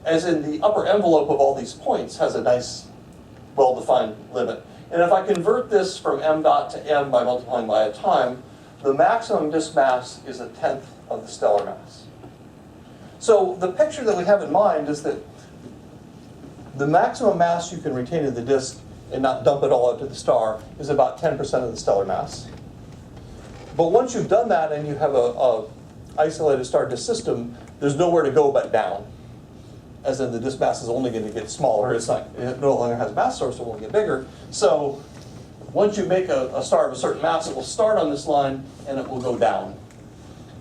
As in the upper envelope of all these points has a nice, well-defined limit. And if I convert this from m dot to m by multiplying by a time, the maximum disk mass is 1/10 of the stellar mass. So the picture that we have in mind is that the maximum mass you can retain in the disk and not dump it all out to the star is about 10% of the stellar mass. But once you've done that and you have a isolated star disk system, there's nowhere to go but down. As in the disk mass is only going to get smaller. It no longer has a mass source, it won't get bigger. So once you make a star of a certain mass, it will start on this line and it will go down.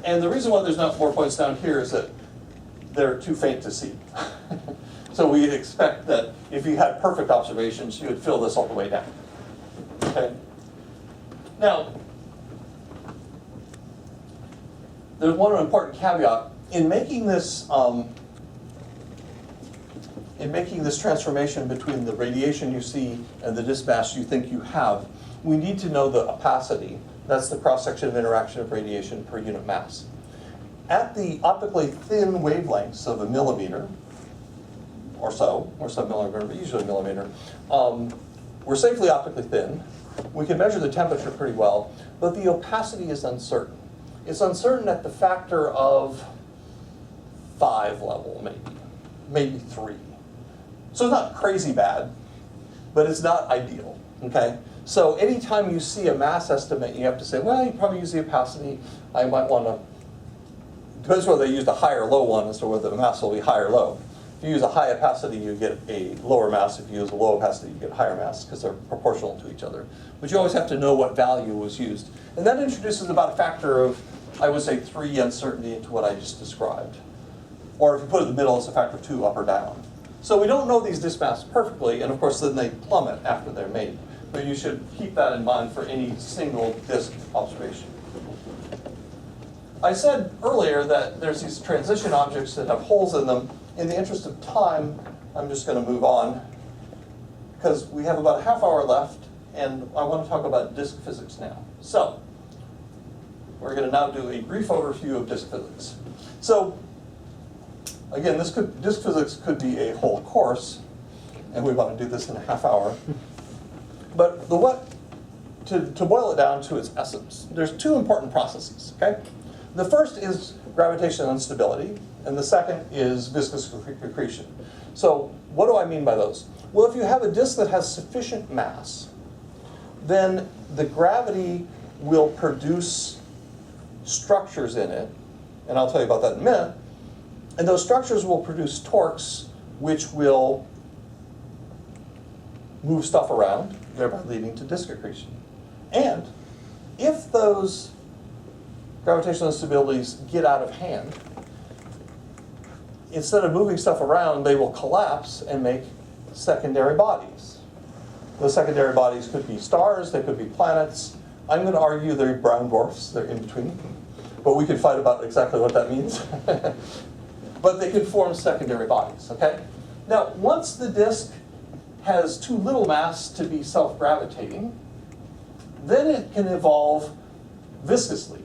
And the reason why there's not more points down here is that they're too faint to see. So we expect that if you had perfect observations, you would fill this all the way down. Okay. Now, there's one important caveat. In making this transformation between the radiation you see and the disk mass you think you have, we need to know the opacity. That's the cross-section of interaction of radiation per unit mass. At the optically thin wavelengths of a millimeter, or sub-millimeter, but usually a millimeter, we're safely optically thin. We can measure the temperature pretty well, but the opacity is uncertain. It's uncertain at the factor of 5 level, maybe 3. So it's not crazy bad, but it's not ideal, okay? So anytime you see a mass estimate, you have to say, well, you probably use the opacity. I might want to, depends whether they used a high or low one as to whether the mass will be high or low. If you use a high opacity, you get a lower mass. If you use a low opacity, you get a higher mass because they're proportional to each other. But you always have to know what value was used. And that introduces about a factor of, I would say, 3 uncertainty into what I just described. Or if you put it in the middle, it's a factor of 2 up or down. So we don't know these disk masses perfectly, and of course then they plummet after they're made. But you should keep that in mind for any single disk observation. I said earlier that there's these transition objects that have holes in them. In the interest of time, I'm just going to move on, because we have about a half hour left, and I want to talk about disk physics now. So, We're going to now do a brief overview of disk physics. So, again, disk physics could be a whole course, and we want to do this in a half hour. But to boil it down to its essence, there's two important processes, okay? The first is gravitational instability, and the second is viscous accretion. So what do I mean by those? Well, if you have a disk that has sufficient mass, then the gravity will produce structures in it, and I'll tell you about that in a minute, and those structures will produce torques which will move stuff around, thereby leading to disk accretion. And if those gravitational instabilities get out of hand, instead of moving stuff around, they will collapse and make secondary bodies. Those secondary bodies could be stars, they could be planets. I'm going to argue they're brown dwarfs, they're in between. But we could fight about exactly what that means. But they could form secondary bodies, okay? Now, once the disk has too little mass to be self-gravitating, then it can evolve viscously.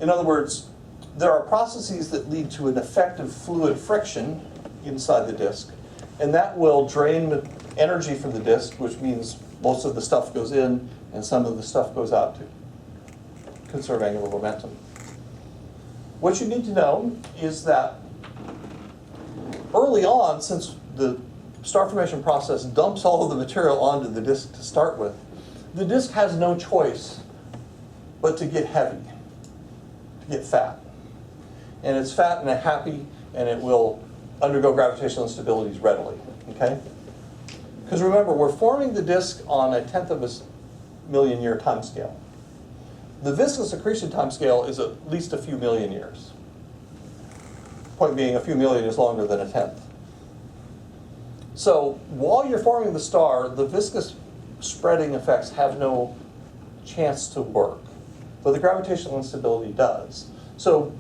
In other words, there are processes that lead to an effective fluid friction inside the disk, and that will drain energy from the disk, which means most of the stuff goes in and some of the stuff goes out to conserve angular momentum. What you need to know is that early on, since the star formation process dumps all of the material onto the disk to start with, the disk has no choice but to get heavy, to get fat. And it's fat and happy, and it will undergo gravitational instabilities readily, okay? Because remember, we're forming the disk on a 1/10 of a million year time scale. The viscous accretion time scale is at least a few million years. Point being, a few million is longer than a 1/10. So while you're forming the star, the viscous spreading effects have no chance to work, but the gravitational instability does. So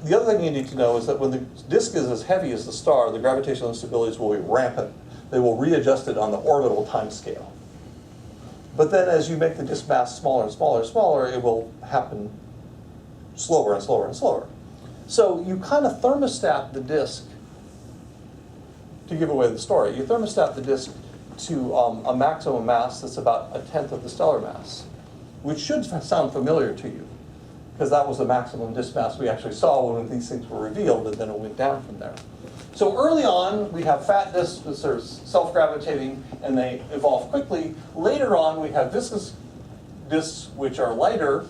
the other thing you need to know is that when the disk is as heavy as the star, the gravitational instabilities will be rampant. They will readjust it on the orbital time scale. But then as you make the disk mass smaller and smaller and smaller, it will happen slower and slower and slower. So you kind of thermostat the disk, to give away the story, you thermostat the disk to a maximum mass that's about a 1/10 of the stellar mass, which should sound familiar to you, because that was the maximum disk mass we actually saw when these things were revealed, and then it went down from there. So early on, we have fat disks that are self-gravitating, and they evolve quickly. Later on, we have viscous disks, which are lighter,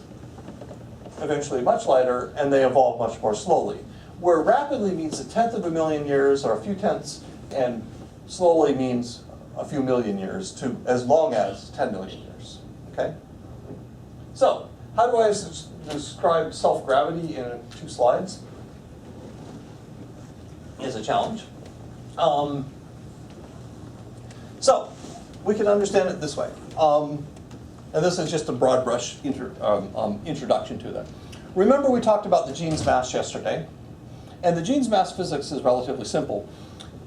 eventually much lighter, and they evolve much more slowly. Where rapidly means a 1/10 of a million years, or a few tenths, and slowly means a few million years to as long as 10 million years, okay? So, how do I describe self-gravity in 2 slides? Is a challenge. So, we can understand it this way. And this is just a broad brush introduction to that. Remember we talked about the Jeans mass yesterday, and the Jeans mass physics is relatively simple.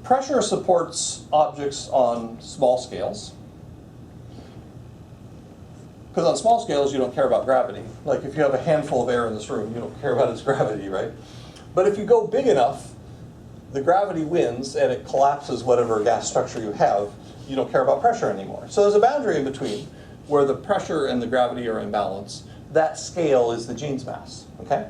Pressure supports objects on small scales, because on small scales you don't care about gravity. Like if you have a handful of air in this room, you don't care about its gravity, right? But if you go big enough, the gravity wins and it collapses whatever gas structure you have. You don't care about pressure anymore. So there's a boundary in between where the pressure and the gravity are in balance. That scale is the Jeans mass, okay?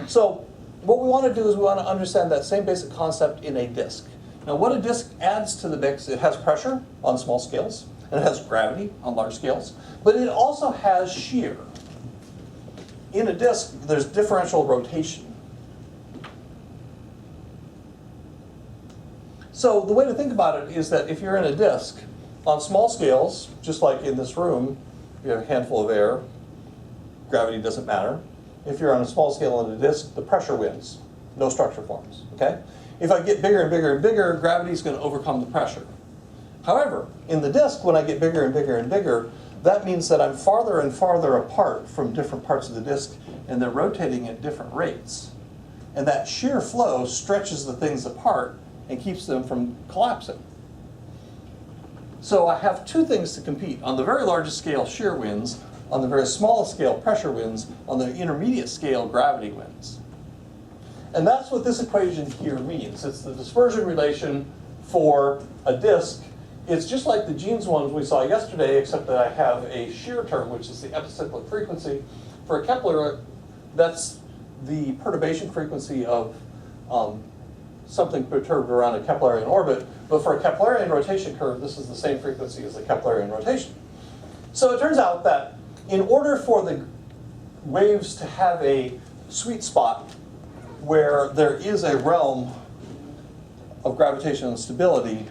So what we want to do is we want to understand that same basic concept in a disk. Now what a disk adds to the mix, it has pressure on small scales, and it has gravity on large scales, but it also has shear. In a disk, there's differential rotation. So the way to think about it is that if you're in a disk, on small scales, just like in this room, you have a handful of air, gravity doesn't matter. If you're on a small scale in a disk, the pressure wins. No structure forms, okay? If I get bigger and bigger and bigger, gravity's going to overcome the pressure. However, in the disk, when I get bigger and bigger and bigger, that means that I'm farther and farther apart from different parts of the disk, and they're rotating at different rates. And that shear flow stretches the things apart and keeps them from collapsing. So I have 2 things to compete. On the very largest scale, shear wins. On the very small scale, pressure winds. On the intermediate scale, gravity winds. And that's what this equation here means. It's the dispersion relation for a disk. It's just like the Jeans ones we saw yesterday, except that I have a shear term, which is the epicyclic frequency. For a Kepler, that's the perturbation frequency of something perturbed around a Keplerian orbit. But for a Keplerian rotation curve, this is the same frequency as the Keplerian rotation. So it turns out that in order for the waves to have a sweet spot where there is a realm of gravitational stability,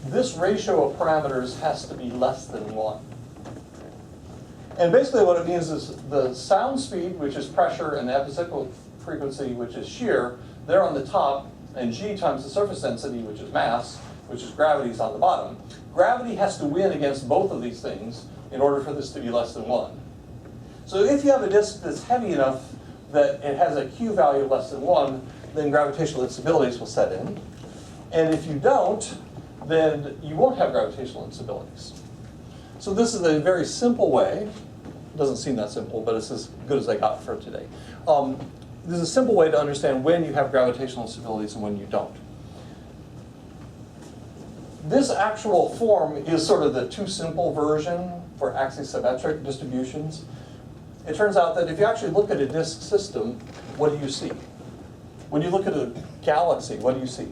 this ratio of parameters has to be less than 1. And basically what it means is the sound speed, which is pressure, and the epicyclic frequency, which is shear, they're on the top, and g times the surface density, which is mass, which is gravity, is on the bottom. Gravity has to win against both of these things in order for this to be less than 1. So if you have a disk that's heavy enough that it has a Q value of less than 1, then gravitational instabilities will set in. And if you don't, then you won't have gravitational instabilities. So this is a very simple way. It doesn't seem that simple, but it's as good as I got for today. This is a simple way to understand when you have gravitational instabilities and when you don't. This actual form is sort of the too simple version for axisymmetric distributions. It turns out that if you actually look at a disk system, what do you see? When you look at a galaxy, what do you see?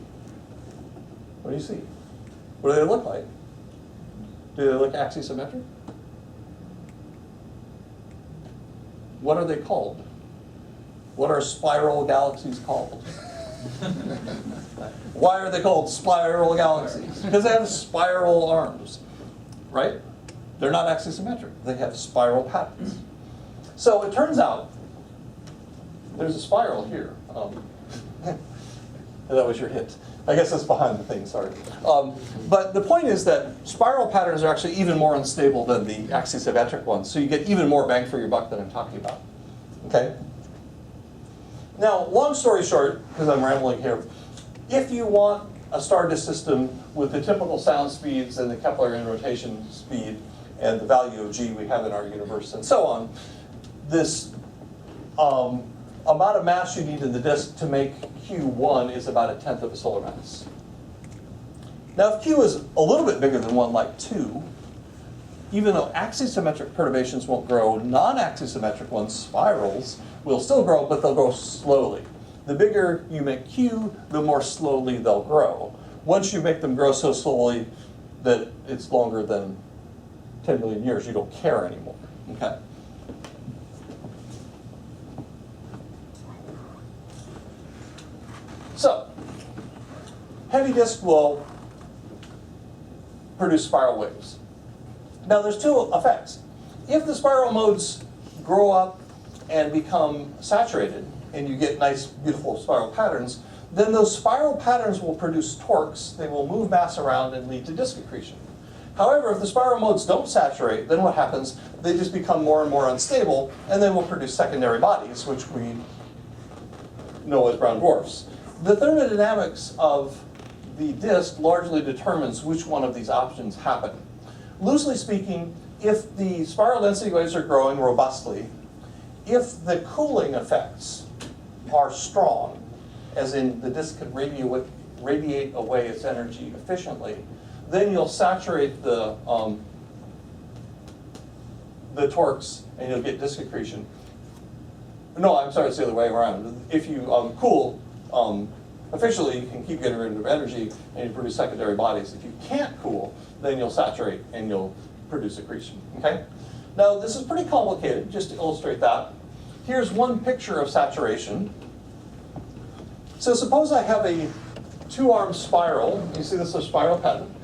What do you see? What do they look like? Do they look axisymmetric? What are they called? What are spiral galaxies called? Why are they called spiral galaxies? Because they have spiral arms, right? They're not axisymmetric. They have spiral patterns. So it turns out there's a spiral here. That was your hint. I guess that's behind the thing, sorry. But the point is that spiral patterns are actually even more unstable than the axisymmetric ones, so you get even more bang for your buck than I'm talking about. Okay? Now, long story short, because I'm rambling here, if you want a star disk system with the typical sound speeds and the Keplerian rotation speed and the value of g we have in our universe and so on, this amount of mass you need in the disk to make Q1 is about 1/10 of a solar mass. Now, if Q is a little bit bigger than 1, like 2, even though axisymmetric perturbations won't grow, non-axisymmetric ones, spirals, will still grow, but they'll grow slowly. The bigger you make Q, the more slowly they'll grow. Once you make them grow so slowly that it's longer than 10 million years, you don't care anymore. Okay. So, heavy disk will produce spiral waves. Now there's two effects. If the spiral modes grow up and become saturated, and you get nice, beautiful spiral patterns, then those spiral patterns will produce torques. They will move mass around and lead to disk accretion. However, if the spiral modes don't saturate, then what happens? They just become more and more unstable, and then will produce secondary bodies, which we know as brown dwarfs. The thermodynamics of the disk largely determines which one of these options happen. Loosely speaking, if the spiral density waves are growing robustly, if the cooling effects are strong, as in the disk can radiate away its energy efficiently, then you'll saturate the torques and you'll get disk accretion. No, I'm sorry, it's the other way around. If you cool efficiently, you can keep getting rid of energy and you produce secondary bodies. If you can't cool, then you'll saturate and you'll produce accretion. Okay? Now, this is pretty complicated, just to illustrate that. Here's one picture of saturation. So suppose I have a two-armed spiral. You see this is a spiral pattern.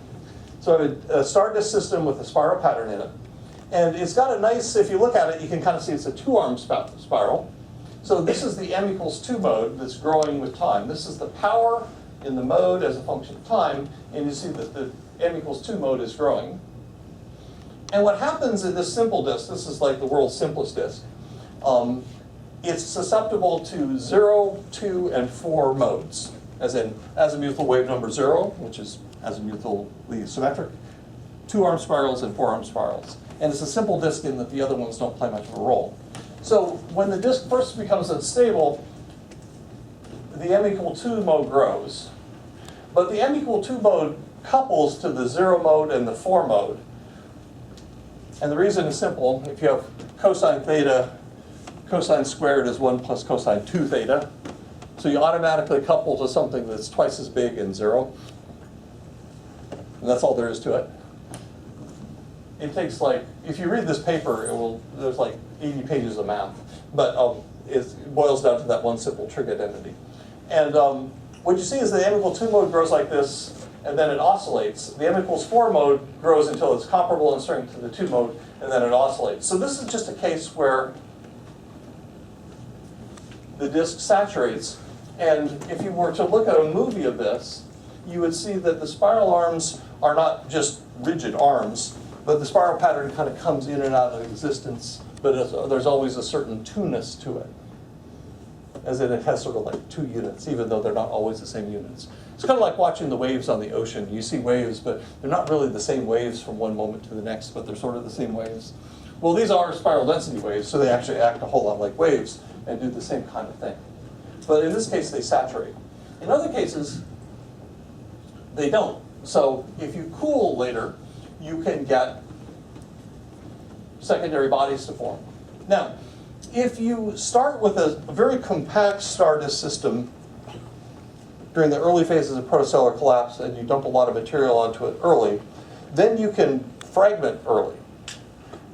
So I have a star disk system with a spiral pattern in it. And it's got a nice, if you look at it, you can kind of see it's a two-armed spiral. So this is the m equals 2 mode that's growing with time. This is the power in the mode as a function of time. And you see that the m equals 2 mode is growing. And what happens in this simple disk, this is like the world's simplest disk, it's susceptible to 0, 2, and 4 modes, as in azimuthal wave number 0, which is azimuthally symmetric, 2-arm spirals and 4-arm spirals. And it's a simple disk in that the other ones don't play much of a role. So when the disk first becomes unstable, the m equal 2 mode grows. But the m equal 2 mode couples to the 0 mode and the 4 mode. And the reason is simple. If you have cosine theta, cosine squared is 1 plus cosine 2 theta. So you automatically couple to something that's twice as big and 0. And that's all there is to it. It takes like, if you read this paper, there's like 80 pages of math. But it boils down to that one simple trig identity. And what you see is the m equal 2 mode grows like this, and then it oscillates. The m equals 4 mode grows until it's comparable in strength to the 2 mode, and then it oscillates. So this is just a case where the disk saturates. And if you were to look at a movie of this, you would see that the spiral arms are not just rigid arms, but the spiral pattern kind of comes in and out of existence, but there's always a certain two-ness to it. As in, it has sort of like 2 units, even though they're not always the same units. It's kind of like watching the waves on the ocean. You see waves, but they're not really the same waves from one moment to the next, but they're sort of the same waves. Well, these are spiral density waves, so they actually act a whole lot like waves and do the same kind of thing. But in this case, they saturate. In other cases, they don't. So if you cool later, you can get secondary bodies to form. Now, if you start with a very compact star disk system during the early phases of protostellar collapse and you dump a lot of material onto it early, then you can fragment early.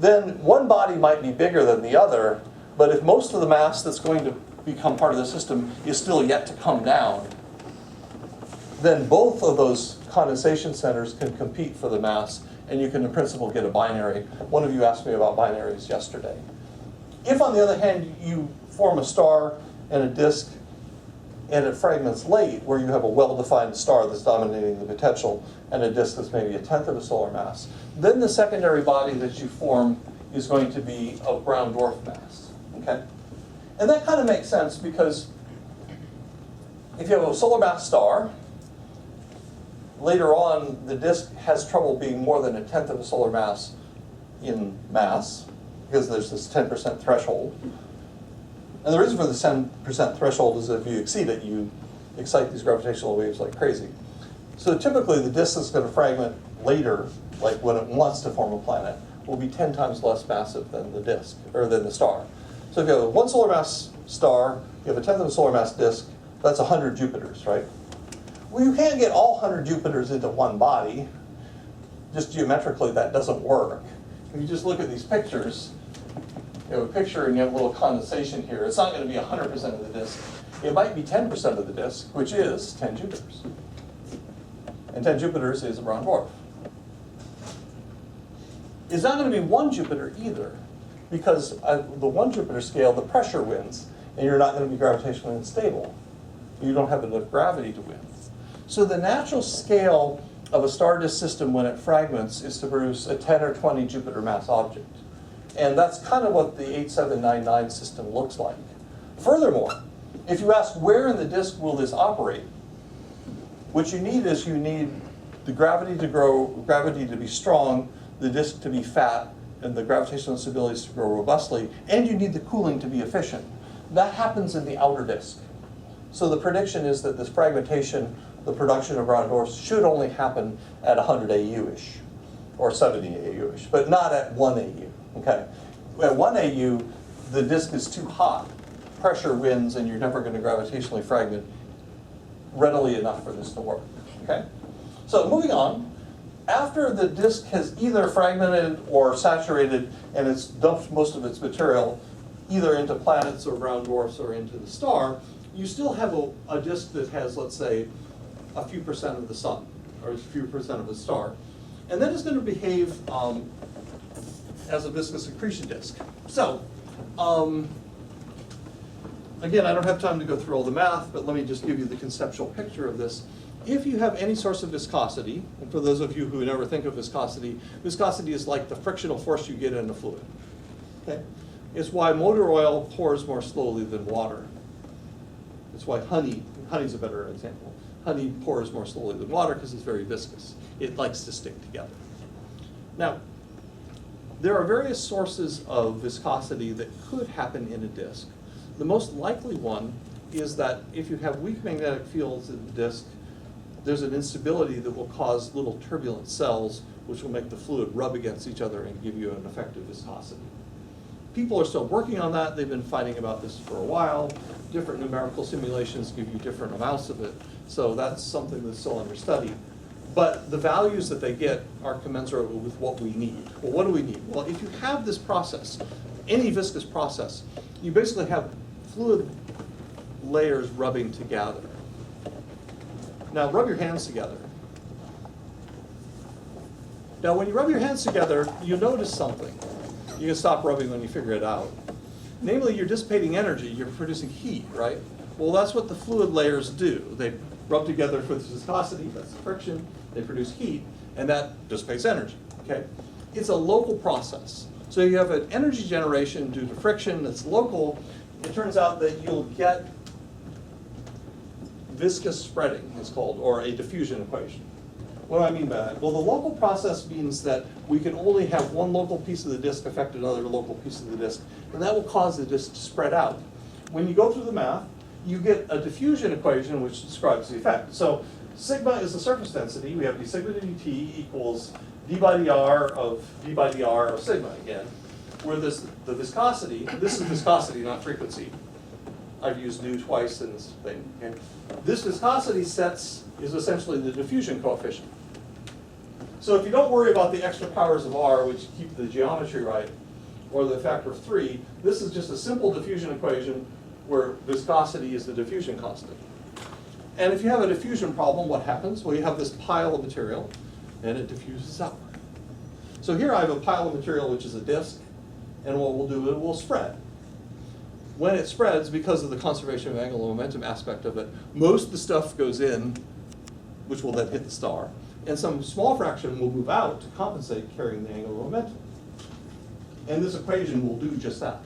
Then one body might be bigger than the other, but if most of the mass that's going to become part of the system is still yet to come down, then both of those condensation centers can compete for the mass, and you can in principle get a binary. One of you asked me about binaries yesterday. If, on the other hand, you form a star and a disk and it fragments late, where you have a well-defined star that's dominating the potential and a disk that's maybe 1/10 of a solar mass, then the secondary body that you form is going to be of brown dwarf mass. Okay? And that kind of makes sense because if you have a solar mass star, later on the disk has trouble being more than 1/10 of a solar mass in mass, because there's this 10% threshold. And the reason for this 10% threshold is if you exceed it, you excite these gravitational waves like crazy. So typically the disk that's going to fragment later, like when it wants to form a planet, will be 10 times less massive than the disk, or than the star. So if you have a 1 solar mass star, you have 1/10 of a solar mass disk, that's 100 Jupiters, right? Well, you can't get all 100 Jupiters into one body. Just geometrically, that doesn't work. If you just look at these pictures, you have a picture and you have a little condensation here. It's not going to be 100% of the disk. It might be 10% of the disk, which is 10 Jupiters. And 10 Jupiters is a brown dwarf. It's not going to be 1 Jupiter either, because at the 1 Jupiter scale, the pressure wins, and you're not going to be gravitationally unstable. You don't have enough gravity to win. So the natural scale of a star disk system when it fragments is to produce a 10 or 20 Jupiter mass object. And that's kind of what the 8799 system looks like. Furthermore, if you ask where in the disk will this operate, what you need is you need the gravity to grow, gravity to be strong, the disk to be fat, and the gravitational stabilities to grow robustly, and you need the cooling to be efficient. That happens in the outer disk. So the prediction is that this fragmentation, the production of brown dwarfs, should only happen at 100 AU-ish, or 70 AU-ish, but not at 1 AU. Okay. At 1 AU, the disk is too hot. Pressure wins, and you're never going to gravitationally fragment readily enough for this to work. Okay. So moving on, after the disk has either fragmented or saturated, and it's dumped most of its material either into planets or brown dwarfs or into the star, you still have a disk that has, let's say, a few percent of the sun, or a few percent of the star. And then it's going to behave as a viscous accretion disk. So, again, I don't have time to go through all the math, but let me just give you the conceptual picture of this. If you have any source of viscosity, and for those of you who never think of viscosity, viscosity is like the frictional force you get in a fluid. Okay? It's why motor oil pours more slowly than water. It's why honey's a better example. Honey pours more slowly than water because it's very viscous. It likes to stick together. Now, There are various sources of viscosity that could happen in a disk. The most likely one is that if you have weak magnetic fields in the disk, there's an instability that will cause little turbulent cells, which will make the fluid rub against each other and give you an effective viscosity. People are still working on that. They've been fighting about this for a while. Different numerical simulations give you different amounts of it. So that's something that's still under study. But the values that they get are commensurate with what we need. Well, what do we need? Well, if you have this process, any viscous process, you basically have fluid layers rubbing together. Now, rub your hands together. Now, when you rub your hands together, you notice something. You can stop rubbing when you figure it out. Namely, you're dissipating energy. You're producing heat, right? Well, that's what the fluid layers do. They rub together with viscosity, that's the friction. They produce heat, and that dissipates energy, okay? It's a local process. So you have an energy generation due to friction that's local. It turns out that you'll get viscous spreading, it's called, or a diffusion equation. What do I mean by that? Well, the local process means that we can only have one local piece of the disk affect another local piece of the disk, and that will cause the disk to spread out. When you go through the math, you get a diffusion equation which describes the effect. So sigma is the surface density. We have d sigma dt equals d by dr of sigma again, where the viscosity, this is viscosity, not frequency. I've used nu twice in this thing. Okay? This viscosity is essentially the diffusion coefficient. So if you don't worry about the extra powers of r, which keep the geometry right, or the factor of 3, this is just a simple diffusion equation where viscosity is the diffusion constant. And if you have a diffusion problem, what happens? Well, you have this pile of material, and it diffuses outward. So here I have a pile of material which is a disk, and what we'll do, it will spread. When it spreads, because of the conservation of angular momentum aspect of it, most of the stuff goes in, which will then hit the star, and some small fraction will move out to compensate carrying the angular momentum. And this equation will do just that.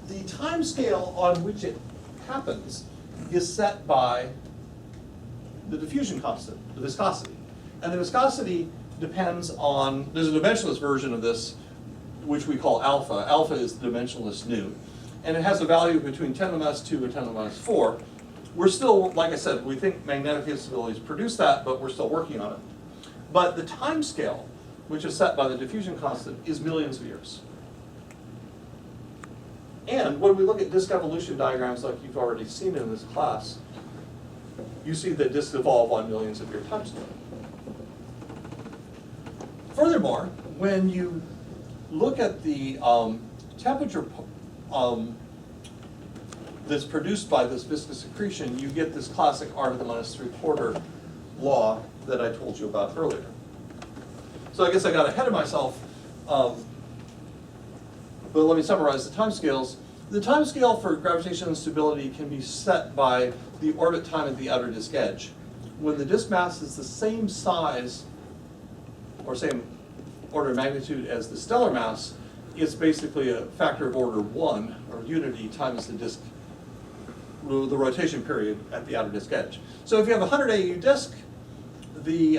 The time scale on which it happens is set by the diffusion constant, the viscosity. And the viscosity depends on, there's a dimensionless version of this, which we call alpha. Alpha is the dimensionless nu. And it has a value between 10 to the minus 2 and 10 to the minus 4. We're still, like I said, we think magnetic instabilities produce that, but we're still working on it. But the time scale, which is set by the diffusion constant, is millions of years. And when we look at disk evolution diagrams like you've already seen in this class, you see that disks evolve on millions of year time scale. Furthermore, when you look at the temperature that's produced by this viscous accretion, you get this classic r to the minus 3/4 law that I told you about earlier. So I guess I got ahead of myself. But let me summarize the timescales. The timescale for gravitational instability can be set by the orbit time at the outer disk edge. When the disk mass is the same size, or same order of magnitude as the stellar mass, it's basically a factor of order 1, or unity, times the disk, the rotation period at the outer disk edge. So if you have a 100 AU disk, the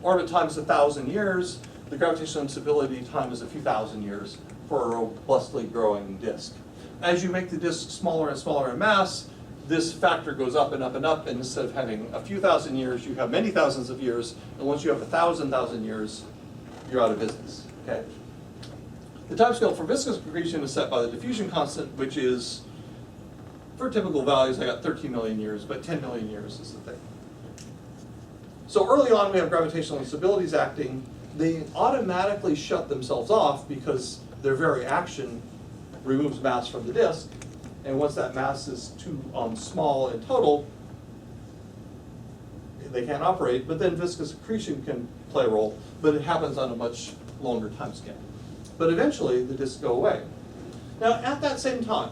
orbit time is 1,000 years, the gravitational instability time is a few thousand years for a robustly growing disk. As you make the disk smaller and smaller in mass, this factor goes up and up and up, and instead of having a few thousand years, you have many thousands of years, and once you have 1,000 years, you're out of business, okay? The timescale for viscous accretion is set by the diffusion constant, which is, for typical values, I got 13 million years, but 10 million years is the thing. So early on, we have gravitational instabilities acting. They automatically shut themselves off because their very action removes mass from the disk. And once that mass is too small in total, they can't operate. But then viscous accretion can play a role, but it happens on a much longer time scale. But eventually, the disks go away. Now, at that same time,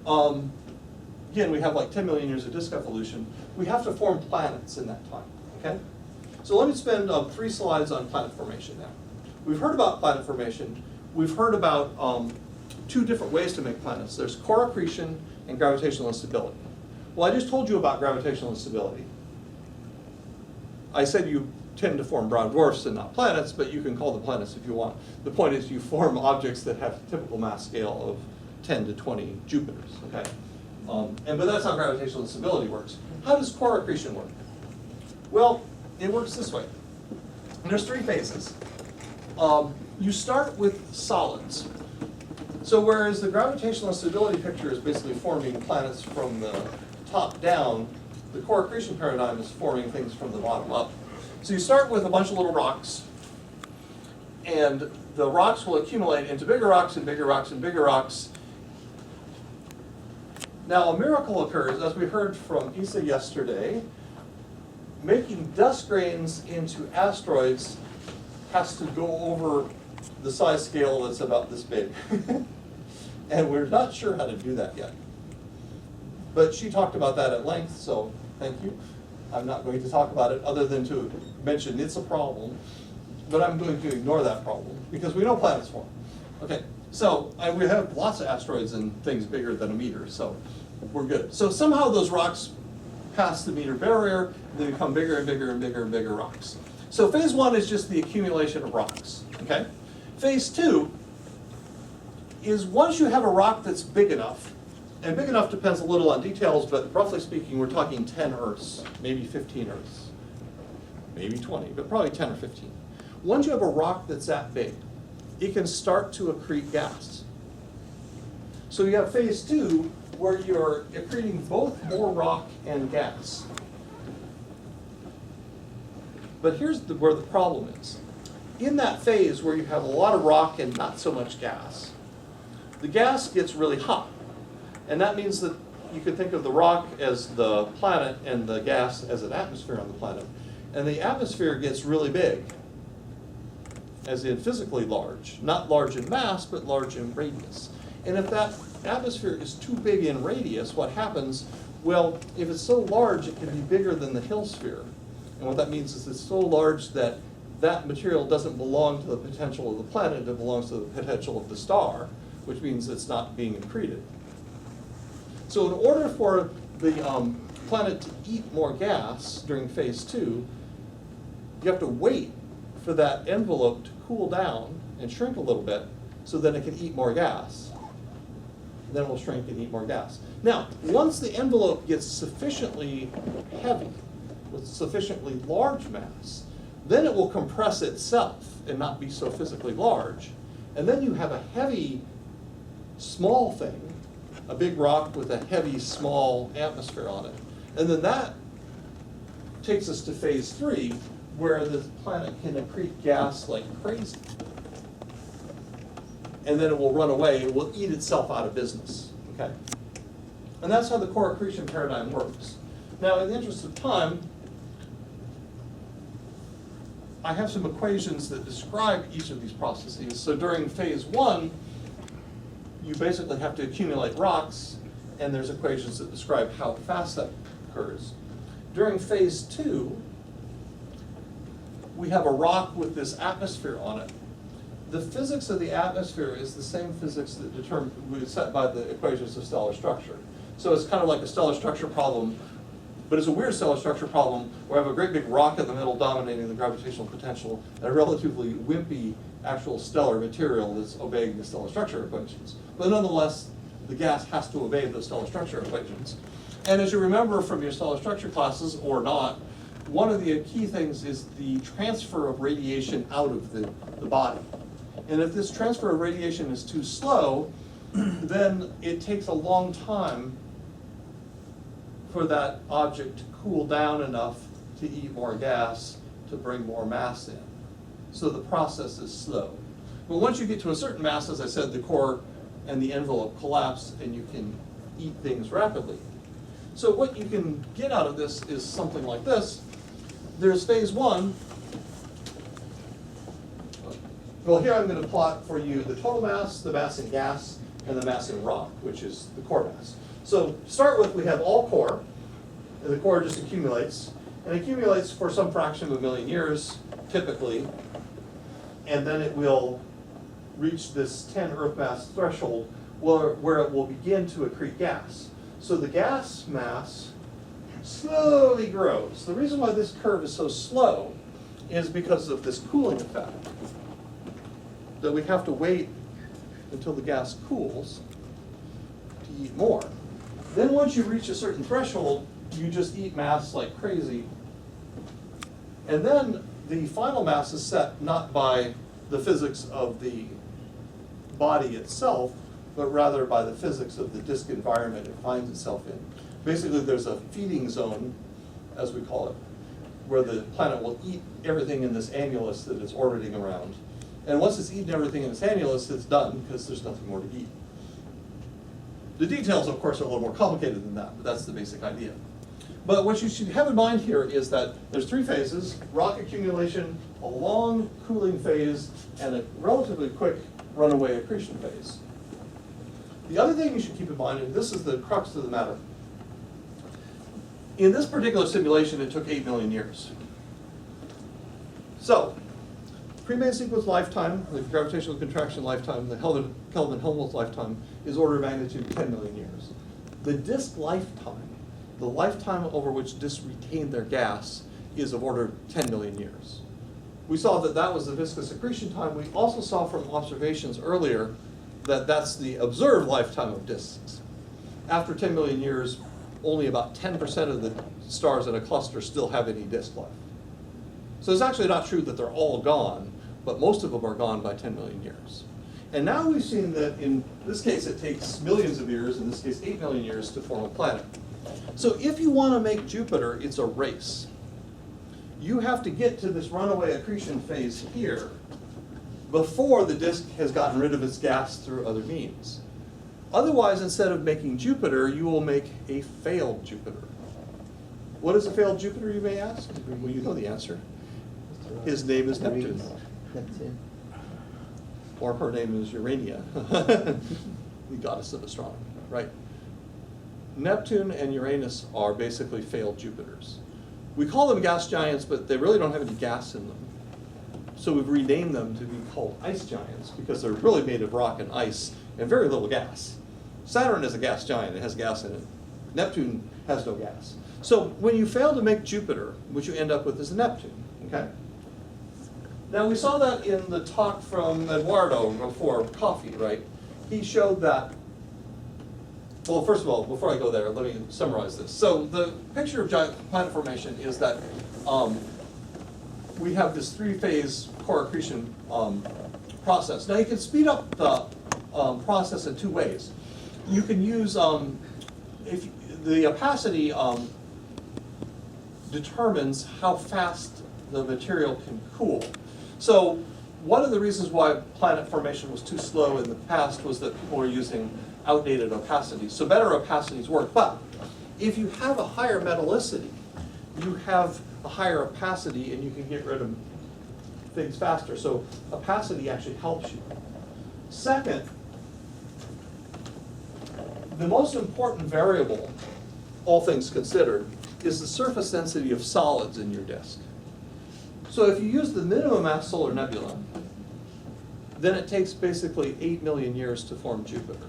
again, we have like 10 million years of disk evolution. We have to form planets in that time, okay? So let me spend 3 slides on planet formation now. We've heard about planet formation. We've heard about 2 different ways to make planets. There's core accretion and gravitational instability. Well, I just told you about gravitational instability. I said you tend to form brown dwarfs and not planets, but you can call them planets if you want. The point is you form objects that have a typical mass scale of 10 to 20 Jupiters, okay? But that's how gravitational instability works. How does core accretion work? Well, it works this way. There's 3 phases. You start with solids. So whereas the gravitational instability picture is basically forming planets from the top down, the core accretion paradigm is forming things from the bottom up. So you start with a bunch of little rocks, and the rocks will accumulate into bigger rocks and bigger rocks and bigger rocks. Now a miracle occurs, as we heard from Isa yesterday. Making dust grains into asteroids has to go over the size scale that's about this big. And we're not sure how to do that yet. But she talked about that at length, so thank you. I'm not going to talk about it other than to mention it's a problem, but I'm going to ignore that problem because we know planets form. Okay, so we have lots of asteroids and things bigger than a meter, so we're good. So somehow those rocks pass the meter barrier, and they become bigger and bigger and bigger and bigger rocks. So phase 1 is just the accumulation of rocks, okay? Phase 2 is once you have a rock that's big enough, and big enough depends a little on details, but roughly speaking, we're talking 10 Earths, maybe 15 Earths, maybe 20, but probably 10 or 15. Once you have a rock that's that big, it can start to accrete gas. So you have phase 2, where you're accreting both more rock and gas. But here's where the problem is. In that phase where you have a lot of rock and not so much gas, the gas gets really hot. And that means that you can think of the rock as the planet and the gas as an atmosphere on the planet. And the atmosphere gets really big, as in physically large. Not large in mass, but large in radius. And if that atmosphere is too big in radius, what happens? Well, if it's so large, it can be bigger than the Hill sphere. And what that means is it's so large that that material doesn't belong to the potential of the planet, it belongs to the potential of the star, which means it's not being accreted. So in order for the planet to eat more gas during phase 2, you have to wait for that envelope to cool down and shrink a little bit so that it can eat more gas. Then it will shrink and eat more gas. Now, once the envelope gets sufficiently heavy, with sufficiently large mass, then it will compress itself and not be so physically large. And then you have a heavy, small thing, a big rock with a heavy, small atmosphere on it. And then that takes us to phase 3, where the planet can accrete gas like crazy. And then it will run away, it will eat itself out of business, okay? And that's how the core accretion paradigm works. Now, in the interest of time, I have some equations that describe each of these processes. So during phase 1, you basically have to accumulate rocks, and there's equations that describe how fast that occurs. During phase 2, we have a rock with this atmosphere on it. The physics of the atmosphere is the same physics that was set by the equations of stellar structure. So it's kind of like a stellar structure problem, but it's a weird stellar structure problem where I have a great big rock in the middle dominating the gravitational potential and a relatively wimpy actual stellar material that's obeying the stellar structure equations. But nonetheless, the gas has to obey those stellar structure equations. And as you remember from your stellar structure classes, or not, one of the key things is the transfer of radiation out of the body. And if this transfer of radiation is too slow, then it takes a long time for that object to cool down enough to eat more gas to bring more mass in. So the process is slow. But once you get to a certain mass, as I said, the core and the envelope collapse and you can eat things rapidly. So what you can get out of this is something like this. There's phase 1. Well, here I'm going to plot for you the total mass, the mass in gas, and the mass in rock, which is the core mass. So to start with, we have all core, and the core just accumulates, and accumulates for some fraction of a million years, typically, and then it will reach this 10 Earth mass threshold where it will begin to accrete gas. So the gas mass slowly grows. The reason why this curve is so slow is because of this cooling effect, that we have to wait until the gas cools to eat more. Then once you reach a certain threshold, you just eat mass like crazy. And then the final mass is set not by the physics of the body itself, but rather by the physics of the disk environment it finds itself in. Basically, there's a feeding zone, as we call it, where the planet will eat everything in this annulus that it's orbiting around. And once it's eaten everything in this annulus, it's done, because there's nothing more to eat. The details, of course, are a little more complicated than that, but that's the basic idea. But what you should have in mind here is that there's 3 phases: rock accumulation, a long cooling phase, and a relatively quick runaway accretion phase. The other thing you should keep in mind, and this is the crux of the matter, in this particular simulation, it took 8 million years. So, pre-main sequence lifetime, the gravitational contraction lifetime, the Kelvin-Helmholtz lifetime is order of magnitude 10 million years. The disk lifetime, the lifetime over which disks retain their gas, is of order 10 million years. We saw that that was the viscous accretion time. We also saw from observations earlier that that's the observed lifetime of disks. After 10 million years, only about 10% of the stars in a cluster still have any disk left. So it's actually not true that they're all gone, but most of them are gone by 10 million years. And now we've seen that in this case it takes millions of years, in this case 8 million years, to form a planet. So if you want to make Jupiter, it's a race. You have to get to this runaway accretion phase here before the disk has gotten rid of its gas through other means. Otherwise, instead of making Jupiter, you will make a failed Jupiter. What is a failed Jupiter, you may ask? Well, you know the answer. His name is Neptune. Neptune. Or her name is Urania, the goddess of astronomy, right? Neptune and Uranus are basically failed Jupiters. We call them gas giants, but they really don't have any gas in them. So we've renamed them to be called ice giants, because they're really made of rock and ice and very little gas. Saturn is a gas giant, it has gas in it. Neptune has no gas. So when you fail to make Jupiter, what you end up with is a Neptune, okay? Now we saw that in the talk from Eduardo before coffee, right? He showed that, well, first of all, before I go there, let me summarize this. So the picture of giant planet formation is that we have this 3-phase core accretion process. Now you can speed up the process in 2 ways. You can use, if the opacity determines how fast the material can cool. So one of the reasons why planet formation was too slow in the past was that people were using outdated opacities. So better opacities work, but if you have a higher metallicity, you have a higher opacity and you can get rid of things faster. So opacity actually helps you. Second, the most important variable, all things considered, is the surface density of solids in your disk. So if you use the minimum mass solar nebula, then it takes basically 8 million years to form Jupiter.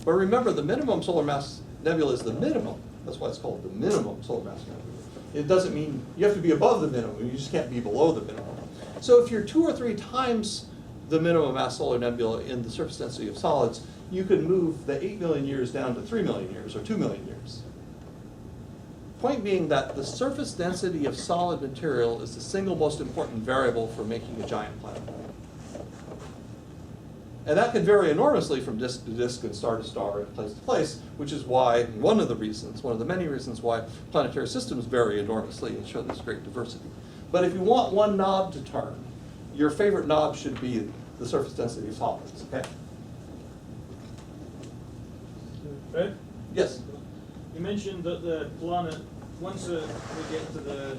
But remember, the minimum solar mass nebula is the minimum. That's why it's called the minimum solar mass nebula. It doesn't mean you have to be above the minimum, you just can't be below the minimum. So if you're 2 or 3 times the minimum mass solar nebula in the surface density of solids, you can move the 8 million years down to 3 million years or 2 million years. Point being that the surface density of solid material is the single most important variable for making a giant planet. And that can vary enormously from disk to disk and star to star and place to place, which is why, one of the many reasons why planetary systems vary enormously and show this great diversity. But if you want one knob to turn, your favorite knob should be the surface density of solids, okay? Fred, Yes? you mentioned that the planet, once we get to the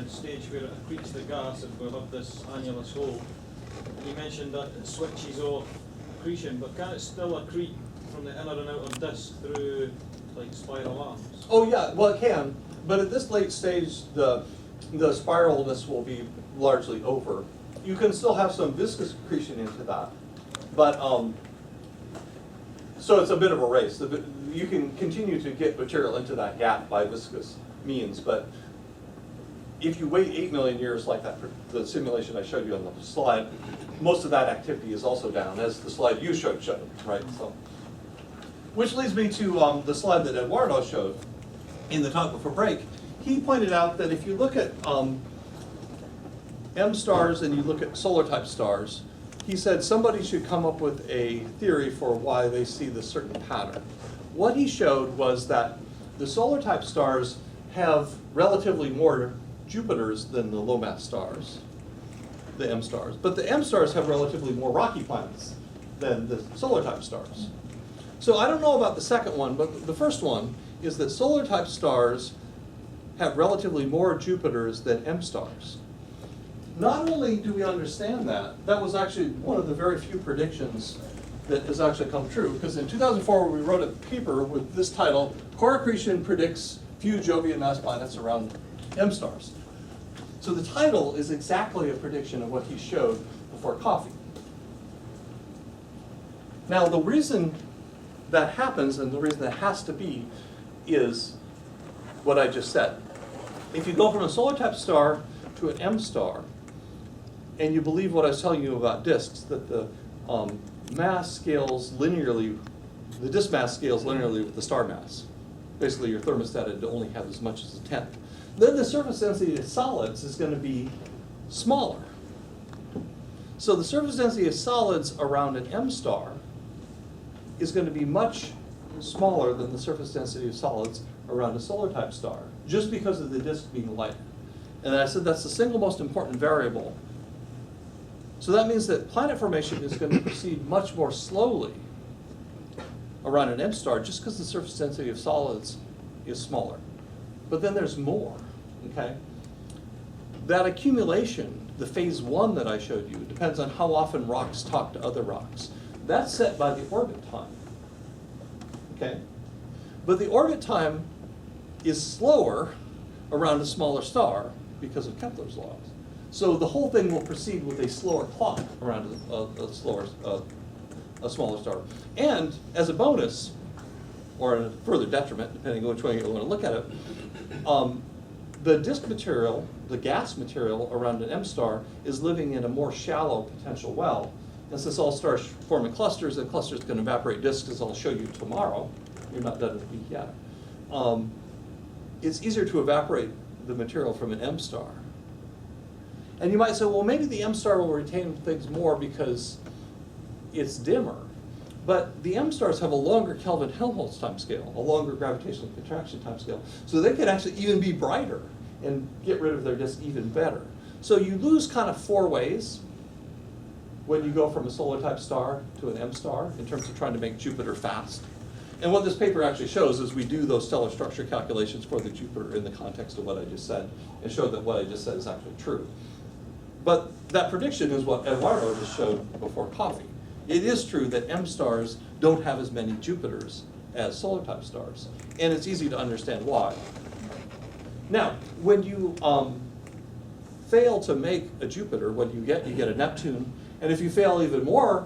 stage where it accretes the gas, if we have this annulus hole, you mentioned that it switches off accretion, but can it still accrete from the inner and outer disk through like spiral arms? Oh yeah, well it can, but at this late stage, the spiralness will be largely over. You can still have some viscous accretion into that, but so it's a bit of a race. You can continue to get material into that gap by viscous means, but if you wait 8 million years like that, the simulation I showed you on the slide, most of that activity is also down, as the slide you showed, right? So, which leads me to the slide that Eduardo showed in the talk before break. He pointed out that if you look at M stars and you look at solar type stars, he said somebody should come up with a theory for why they see this certain pattern. What he showed was that the solar type stars have relatively more Jupiters than the low mass stars, the M stars. But the M stars have relatively more rocky planets than the solar type stars. So I don't know about the second one, but the first one is that solar type stars have relatively more Jupiters than M stars. Not only do we understand that, that was actually one of the very few predictions that has actually come true, because in 2004 we wrote a paper with this title, Core Accretion Predicts Few Jovian Mass Planets Around M stars. So the title is exactly a prediction of what he showed before coffee. Now the reason that happens, and the reason that has to be, is what I just said. If you go from a solar type star to an M star, and you believe what I was telling you about disks, that the mass scales linearly, the disk mass scales linearly with the star mass. Basically, your thermostat would only have as much as a tenth. Then the surface density of solids is going to be smaller. So the surface density of solids around an M star is going to be much smaller than the surface density of solids around a solar type star, just because of the disk being lighter. And I said that's the single most important variable. So that means that planet formation is going to proceed much more slowly around an M star, just because the surface density of solids is smaller. But then there's more, okay? That accumulation, the phase one that I showed you, depends on how often rocks talk to other rocks. That's set by the orbit time, okay? But the orbit time is slower around a smaller star because of Kepler's laws. So the whole thing will proceed with a slower clock around a smaller star. And as a bonus, or a further detriment, depending on which way you want to look at it, the disk material, the gas material around an M star is living in a more shallow potential well. And since all stars form in clusters, and clusters can evaporate disks, as I'll show you tomorrow, you're not done with me yet, it's easier to evaporate the material from an M star. And you might say, well, maybe the M star will retain things more because it's dimmer. But the M stars have a longer Kelvin-Helmholtz timescale, a longer gravitational contraction timescale. So they could actually even be brighter and get rid of their disk even better. So you lose kind of 4 ways when you go from a solar type star to an M star in terms of trying to make Jupiter fast. And what this paper actually shows is we do those stellar structure calculations for the Jupiter in the context of what I just said, and show that what I just said is actually true. But that prediction is what Eduardo just showed before coffee. It is true that M stars don't have as many Jupiters as solar type stars, and it's easy to understand why. Now, when you fail to make a Jupiter, what you get a Neptune, and if you fail even more,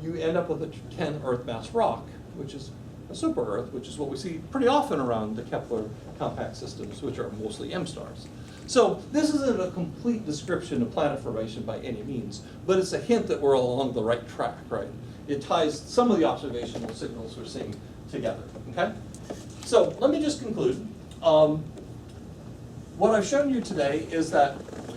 you end up with a 10 Earth mass rock, which is a super Earth, which is what we see pretty often around the Kepler compact systems, which are mostly M stars. So this isn't a complete description of planet formation by any means, but it's a hint that we're along the right track, right? It ties some of the observational signals we're seeing together, okay? So let me just conclude. What I've shown you today is that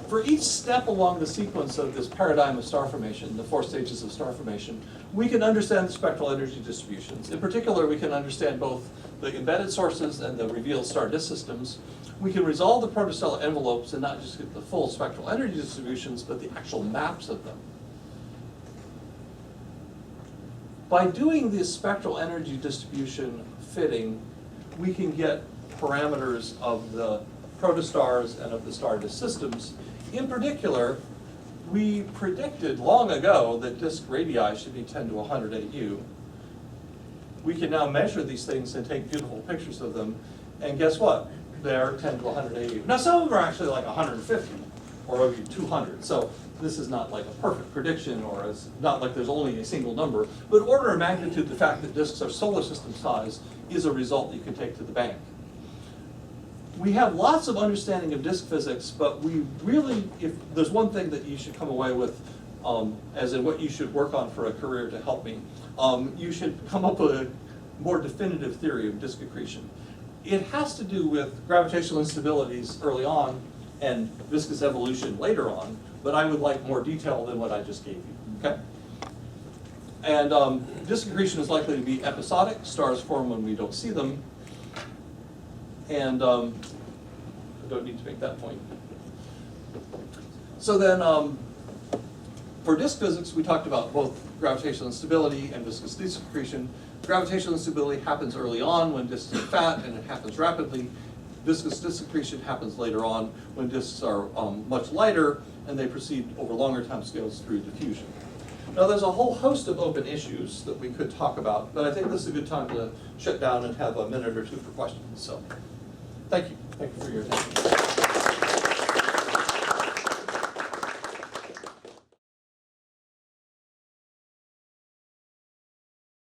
for each step along the sequence of this paradigm of star formation, the 4 stages of star formation, we can understand the spectral energy distributions. In particular, we can understand both the embedded sources and the revealed star disk systems. We can resolve the protostellar envelopes and not just get the full spectral energy distributions, but the actual maps of them. By doing this spectral energy distribution fitting, we can get parameters of the protostars and of the star disk systems. In particular, we predicted long ago that disk radii should be 10 to 100 AU. We can now measure these things and take beautiful pictures of them, and guess what? They're 10 to 100 AU. Now some of them are actually like 150 or maybe 200, so this is not like a perfect prediction, or it's not like there's only a single number, but order of magnitude, the fact that disks are solar system size is a result that you can take to the bank. we have lots of understanding of disk physics, but we really, if there's one thing that you should come away with, as in what you should work on for a career to help me, you should come up with a more definitive theory of disk accretion. It has to do with gravitational instabilities early on and viscous evolution later on, but I would like more detail than what I just gave you, okay? And disk accretion is likely to be episodic. Stars form when we don't see them. And I don't need to make that point. So then, for disk physics, we talked about both gravitational instability and viscous disk accretion. Gravitational instability happens early on when disks are fat, and it happens rapidly. Viscous disk accretion happens later on when disks are much lighter, and they proceed over longer time scales through diffusion. Now, there's a whole host of open issues that we could talk about, but I think this is a good time to shut down and have a minute or two for questions. So, thank you. Thank you for your attention.